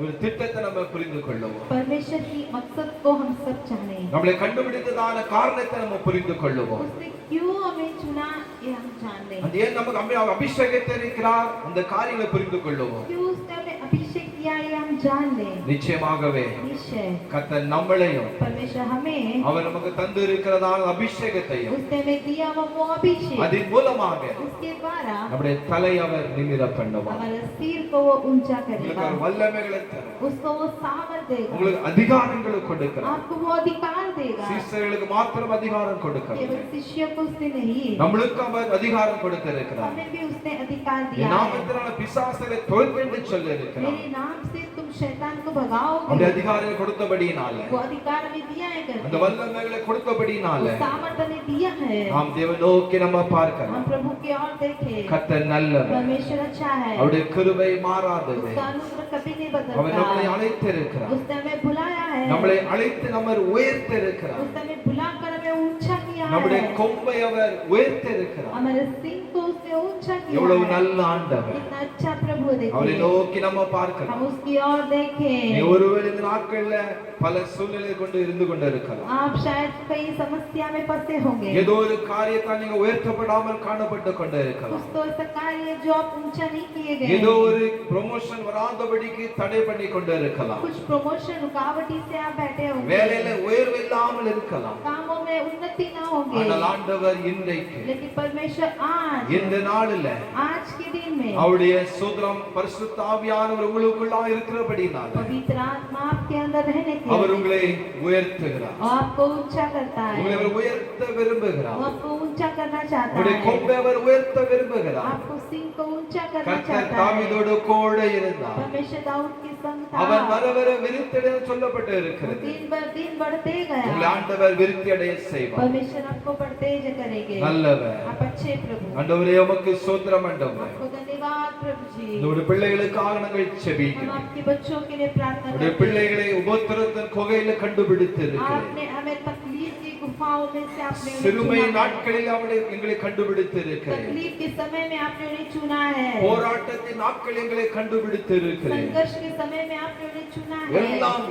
ஒரு திட்டத்தை நம்ம புரிந்து கொள்ளுவோம். परमेश्वर की मकसद को हम सब जाने, நம்மளை கண்டுபிடித்ததான காரணத்தை நம்ம புரிந்து கொள்ளுவோம். उसने क्यों हमें चुना ये हम जान लें। அது ஏன் நமக்கு அபிஷேகத்தை இருக்கிறார் அந்த காரியங்களை புரிந்து கொள்ளுவோம். क्यों उसने हमें अभिषेक किया ये हम जान लें। நிச்சயமாகவே निश्चय கர்த்தர் நம்மளையும் परमेश्वर हमें அவர் நமக்கு தந்து இருக்கிறதான அபிஷேகத்தையும் उसने हमें दिया हुआ वो अभिषेक, அதன் மூலமாக उसके द्वारा நம்முடைய தலை அவர் நிமிர பண்ணுவார். हमारे सिर को वो ऊंचा உங்களுக்கு करेगा, அவர் வல்லமைகளை தரும். उसको वो सामर्थ देगा, உங்களுக்கு அதிகாரங்களை கொடுக்கிறார். आपको वो अधिकार देगा। சீஷர்களுக்கு மாத்திரம் அதிகாரம் கொடுக்கிறார். केवल शिष्य को उसने नहीं, நம்மளுக்கு அவர் அதிகாரம் கொடுத்திருக்கிறார். हमें भी उसने अधिकार என் दिया है। நாமத்தினால பிசாசுகளை துரத்து என்று சொல்லி இருக்கிறார். मेरे नाम नाम से तुम शैतान को भगाओगे அவருடைய அதிகாரம் கொடுத்தபடியினால वो अधिकार हमें दिया है அந்த करके வல்லமைகளை கொடுத்தபடியினால वो सामर्थ हमें दिया है நாம் தேவனை நோக்கி நம்ம हम பார்க்கலாம் प्रभु की ओर देखें கர்த்தர் நல்லவர் परमेश्वर अच्छा है அவருடைய கிருபை மாறாதது उसका अनुग्रह कभी नहीं அவர் நம்மை बदलता அழைத்திருக்கிறார் उसने हमें बुलाया है நம்மளை அழைத்து நம்மை உயர்த்திருக்கிறார் उसने हमें बुलाकर हमें ऊंचा किया நம்முடைய है கொம்பை அவர் உயர்த்திருக்கிறார் हमारे सिंह को उसने ऊंचा किया எவ்வளவு है நல்ல ஆண்டவர் कितना अच्छा प्रभु அவரை देखें நோக்கி நம்ம हम பார்க்கலாம் उसकी ओर நீ देखें ஒருவேளை இந்த நாட்கள்ல பல சூழ்நிலை கொண்டு இருந்து கொண்டிருக்கலாம் आप शायद कई समस्या में फंसे होंगे ஏதோ ஒரு காரியத்தால் நீங்க உயர்த்தப்படாமல் காணப்பட்டு கொண்டு இருக்கலாம் कुछ तो ऐसा कार्य है जो आप ऊंचा नहीं किए ஏதோ गए ஒரு ப்ரமோஷன் வராதபடிக்கு தடை பண்ணி கொண்டு இருக்கலாம் कुछ प्रमोशन रुकावटी से आप बैठे होंगे வேலையில உயர்வு இல்லாமல் இருக்கலாம் कामों में उन्नति ना होंगे ஆனால் ஆண்டவர் இன்றைக்கு लेकिन परमेश्वर आज இந்த நாளில் आज के दिन में அவருடைய சுதரம் பரிசுத்த ஆவியானவர் உங்களுக்குள்ளா இருக்கிறபடினால पवित्र आत्मा आपके अंदर रहने के அவர் உங்களை உயர்த்துகிறார் और आपको ऊंचा करता உங்களை है அவர் உயர்த்த விரும்புகிறார் वो आपको ऊंचा करना चाहता உங்களுடைய है கொம்பை அவர் உயர்த்த விரும்புகிறார் आपको सिंह को ऊंचा करना கர்த்தர் चाहता है தாவீதோடு கூட இருந்தார் परमेश्वर दाऊद के संग அவன் था வர வர விருத்தியடைய சொல்லப்பட்டு இருக்கிறது दिन बढ़ते உங்களை गया ஆண்டவர் விருத்தியடைய செய்வார் परमेश्वर आपको बढ़ते ही करेंगे நல்லவர் आप अच्छे प्रभु ஆண்டவரே உமக்கு ஸ்தோத்திரம் ஆண்டவரே आपको धन्यवाद प्रभु जी உங்களுடைய பிள்ளைகளுக்காக நாங்கள் हम செபிக்கிறோம் आपके बच्चों के लिए प्रार्थना உங்களுடைய करते हैं பிள்ளைகளை உபத்திரத்தின் குகையில கண்டுபிடித்து இருக்கிறேன் आपने हमें तकलीफ की गुफाओं में से आपने उन्हें சிறுமை चुना है। நாட்களில் அவளை எங்களை கண்டுபிடித்து இருக்கிறேன் तकलीफ के समय में आपने उन्हें चुना है போராட்டத்தின் நாட்கள் எங்களை கண்டுபிடித்து இருக்கிறேன் संघर्ष के समय में आपने उन्हें चुना है எல்லாம்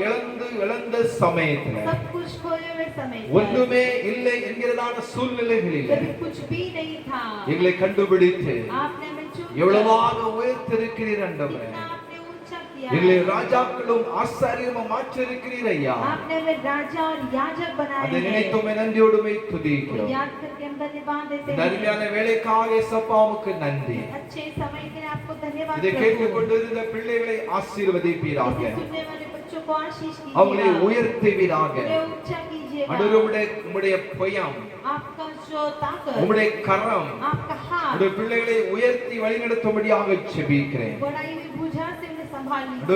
இழந்த சமயத்துல सब कुछ खोए हुए समय पर ஒன்றுமே இல்லை என்கிறதான சூழ்நிலைகளில் जब कुछ भी नहीं था எங்களை கண்டுபிடித்து आपने हमें चुन எவ்வளவாக உயர்த்திருக்கிறீர் ஆண்டவரே कितना आपने ऊंचा किया எங்களை ராஜாக்களும் ஆசாரியரும் மாற்றிருக்கிறீர் ஐயா आपने हमें राजा और याजक बनाए அதை हैं நினைத்தும் நன்றியோடுமை वो துதிக்கிறோம் याद करके हम धन्यवाद देते இந்த हैं அருமையான வேலைக்காக ஏசப்பாவுக்கு நன்றி अच्छे समय के लिए आपको धन्यवाद இதை प्रभु। கேட்டுக்கொண்டிருந்த பிள்ளைகளை ஆசீர்வதிப்பீராக इसे सुनने वाले बच्चों को आशीष அவங்களை कीजिएगा உயர்த்துவீராக उन्हें ऊंचा कीजिएगा அனுருடைய உம்முடைய பயம் आपका जो ताकत உம்முடைய கரம் आपका हाथ உடைய பிள்ளைகளை உயர்த்தி வழிநடத்தும்படியாக செபிக்கிறேன் बढ़ाई हुई भुजा से उन्हें संभाल लीजिए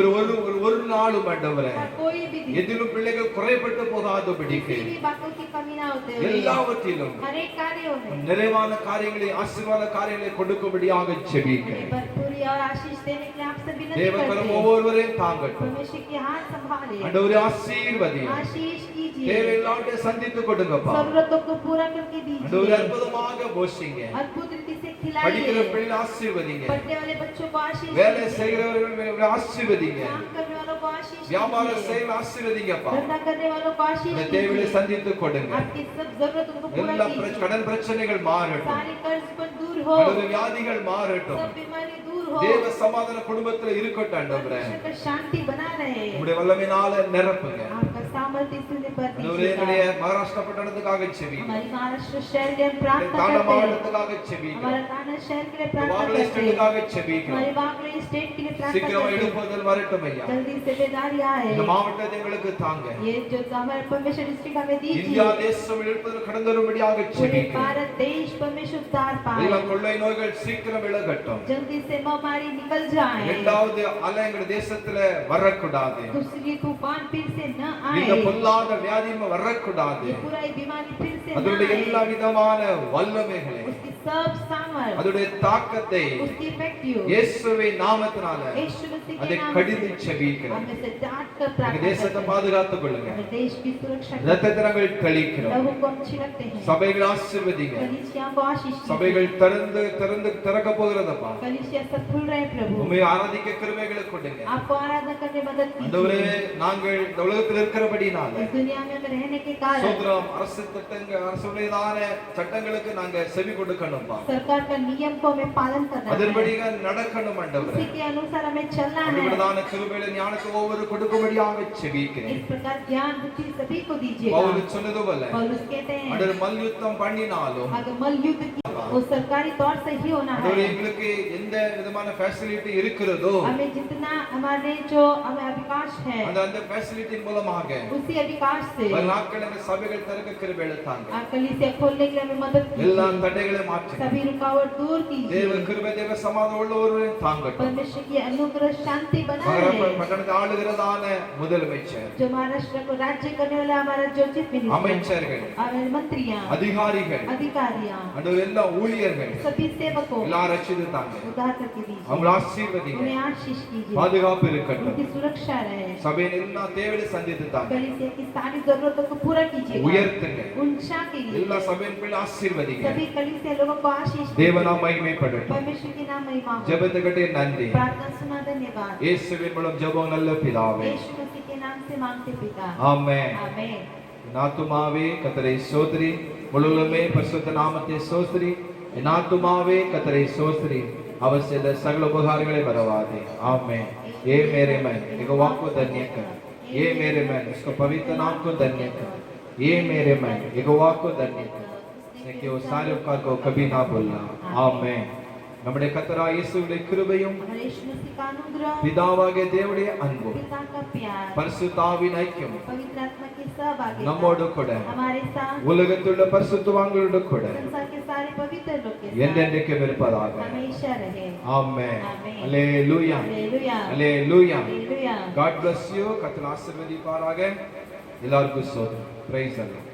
ஒரு நாளும் ஆண்டவரே और कोई भी दिन எதிலும் பிள்ளைகள் குறைபட்டு போகாதபடிக்கு किसी भी बातों की कमी ना होते हुए எல்லாவற்றிலும் हर एक कार्यों में நிறைவான காரியங்களை ஆசீர்வாத காரியங்களை கொடுக்கும்படியாக செபிக்கிறேன் उन्हें भरपूरी और आशीष देने के लिए आपसे विनती தேவக்கரம் करते हैं ஒவ்வொருவரையும் தாங்கட்டும் परमेश्वर के हाथ संभाले ஆண்டவரே ஆசீர்வதியும் आशीष कीजिए தேவையில்லாத சந்தித்து கொடுங்கப்பா जरूरतों को पूरा करके ஆண்டவரே दीजिए அற்புதமாக போஷிங்க अद्भुत रीति से படிக்கிற खिलाइए பிள்ளை ஆசீர்வதிங்க पढ़ने वाले बच्चों को आशीष வேலை दीजिए செய்கிறவர்கள் ஆசீர்வதிங்க काम करने वालों को आशीष வியாபாரம் दीजिए செய்ய ஆசீர்வதிங்கப்பா धंधा करने वालों को आशीष இந்த தேவையை दीजिए சந்தித்து கொடுங்க आपकी सब जरूरतों को पूरा எல்லா कीजिए கடன் பிரச்சனைகள் மாறட்டும் सारे कर्ज पर दूर हो அல்லது வியாதிகள் மாறட்டும் सब बीमारी दूर हो தேவ சமாதான குடும்பத்துல இருக்கட்டும் ஆண்டவரே परमेश्वर का शांति बना रहे உம்முடைய வல்லமையினால நிரப்புங்க आपका सामर्थ्य इसलिए पर ஆண்டவரே என்னுடைய மகாராஷ்டிரா பட்டணத்துக்காக செபிங்க हमारी महाराष्ट्र शहर के लिए प्रार्थना தாண்ட करते हैं மாவட்டத்துக்காக செபிங்க हमारा थाना शहर के लिए प्रार्थना வாகலை करते हैं ஸ்டேட்டுக்காக செபிங்க हमारे बागले स्टेट के लिए प्रार्थना சீக்கிரமா करते हैं எழுப்புதல் வரட்டும் ஐயா जल्दी से बेदारी आए இந்த மாவட்டத்தை எங்களுக்கு தாங்க ये जो हमारे परमेश्वर डिस्ट्रिक्ट हमें இந்தியா दीजिए தேசம் எழுப்புதல் கடந்து வரும்படியாக पूरे செபிக்கிறேன் भारत देश परमेश्वर उद्धार எல்லா पाए கொள்ளை நோய்கள் சீக்கிரம் விலகட்டும் जल्दी से महामारी निकल जाए இரண்டாவது அலை எங்க தேசத்துல வரக்கூடாது दूसरी तूफान फिर से न இந்த आए பொல்லாத வியாதியும் வரக்கூடாது ये बुराई बीमारी फिर से न அதோட எல்லா आए விதமான வல்லமைகளை उसकी सब सामर्थ அதோட தாக்கத்தை उसकी इफेक्टिव இயேசுவின் நாமத்தினால यीशु मसीह அதை के नाम கடிந்து से செபிக்கிறேன் हमें से डांट कर எங்க प्रार्थना தேசத்தை करते हैं பாதுகாத்துக் கொள்ளுங்க हमें देश की सुरक्षा करते ரத்தத்தை நாங்கள் தெளிக்கிறோம் हैं लहू को हम छिड़कते हैं சபைகளை ஆசீர்வதிங்க कलीसिया को आशीष दीजिए சபைகள் திறக்க போகிறதப்பா कलीसिया सब खुल रहे हैं प्रभु உண்மை ஆராதிக்க கிருபைகளை கொடுங்க आपको आराधना करने मदद ஆண்டவரே कीजिए நாங்கள் இந்த உலகத்தில் இருக்கிறபடினால इस दुनिया में हम रहने के कारण சோதரம் அரசுடையதான சட்டங்களுக்கு நாங்க செவி கொடுக்கணும்பா सरकार का नियम को हमें पालन करना है அதன்படி நடக்கணும் ஆண்டவரே उसी के अनुसार हमें चलना है அப்படிப்பட்டதான கிருபைகளை ஞானத்தை ஒவ்வொரு கொடுக்கும்படியாக செபிக்கிறேன் इस प्रकार ज्ञान बुद्धि सभी को दीजिएगा பவுல் சொன்னது போல पौलुस कहते हैं அடர் மல்யுத்தம் பண்ணினாலும் अगर मल युद्ध की இருக்கலாம் वो सरकारी तौर से ही होना ஆண்டவரே, है। எங்களுக்கு எந்த விதமான ஃபெசிலிட்டி இருக்கிறதோ हमें जितना हमारे जो हमें अवकाश है அந்த ஃபெசிலிட்டியின் மூலமாக उसी अवकाश से வரும் நாட்களில் சபைகள் திறக்க கிருபை எடுத்தாங்க. कलीसिया खोलने के लिए हमें मदद எல்லா कीजिए, தடைகளை மாற்றி सभी रुकावट दूर தேவ कीजिए, கிருபை தேவ சமாதானம் உள்ளவர்கள் தாங்கட்டும். परमेश्वर की अनुग्रह शांति बना மகாராஷ்டிரா रहे। பட்டணத்தை ஆளுகிறதான முதலமைச்சர், जो महाराष्ट्र को राज्य करने वाला हमारा जो चीफ मिनिस्टर, அமைச்சர்கள், हमारे मंत्रियां, அதிகாரிகள், अधिकारियां, ஆண்டவரே, எல்லா ஊழியர்கள் सभी सेवकों எல்லாரும் ரட்சித்து தாங்க. उद्धार करके दीजिए, அவங்கள ஆசீர்வதிங்க. उन्हें आशीष कीजिए, பாதுகாப்பு இருக்கட்டும். उनकी सुरक्षा रहे, சபையின் எல்லா தேவையை சந்தித்து தாங்க. कलीसिया की सारी जरूरतों को पूरा कीजिए, உயர்த்துங்க. ऊंचा कीजिए, எல்லா சபையின் பிள்ளை ஆசீர்வதிங்க. सभी कलीसिया लोगों को आशीष தேவனா कीजिए, மகிமைப்படட்டும். परमेश्वर की नाम महिमा हो। ஜெபத்துக்கட்டே நன்றி. प्रार्थना सुना धन्यवाद, இயேசுவின் மூலம் ஜெபம் நல்ல பிதாவே. यीशु मसीह के नाम से मांगते पिता, ஆமென். आमेन। என் ஆத்துமாவே கர்த்தரை ஸ்தோத்திரி, முழுவதுமே பரிசுத்த நாமத்தை ஸ்தோத்திரி. என் ஆத்துமாவே கர்த்தரை ஸ்தோத்திரி, அவர் செய்த சகல உபகாரங்களை மறவாதே. आमेन। ये मेरे मन यहोवा को धन्य कर, ये मेरे मन उसको पवित्र नाम को धन्य कर, ये मेरे मन यहोवा को धन्य कर, कि वो सारे उपकार को कभी ना भूलना। आमेन। நம்முடைய கர்த்தராகிய இயேசுவுடைய கிருபையும் हमारे यीशु मसीह का अनुग्रह, பிதாவாகிய தேவனுடைய அன்பும் पिता का प्यार, பரிசுத்த ஆவியின் ஐக்கியமும் पवित्र आत्मा की सहभागिता நம்மோடு கூட हमारे साथ, உலகத்துள்ள பரிசுத்தவான்களோடு கூட संसार के सारे पवित्र लोग के साथ என்றென்றைக்கும் இருப்பதாக. हमेशा रहे। ஆமென். ஆமென். அல்லேலூயா. हालेलुया, அல்லேலூயா. हालेलुया। God bless you. கர்த்தர் ஆசீர்வதிப்பாராக. எல்லாருக்கும் ஸ்தோத்திரம். Praise the Lord.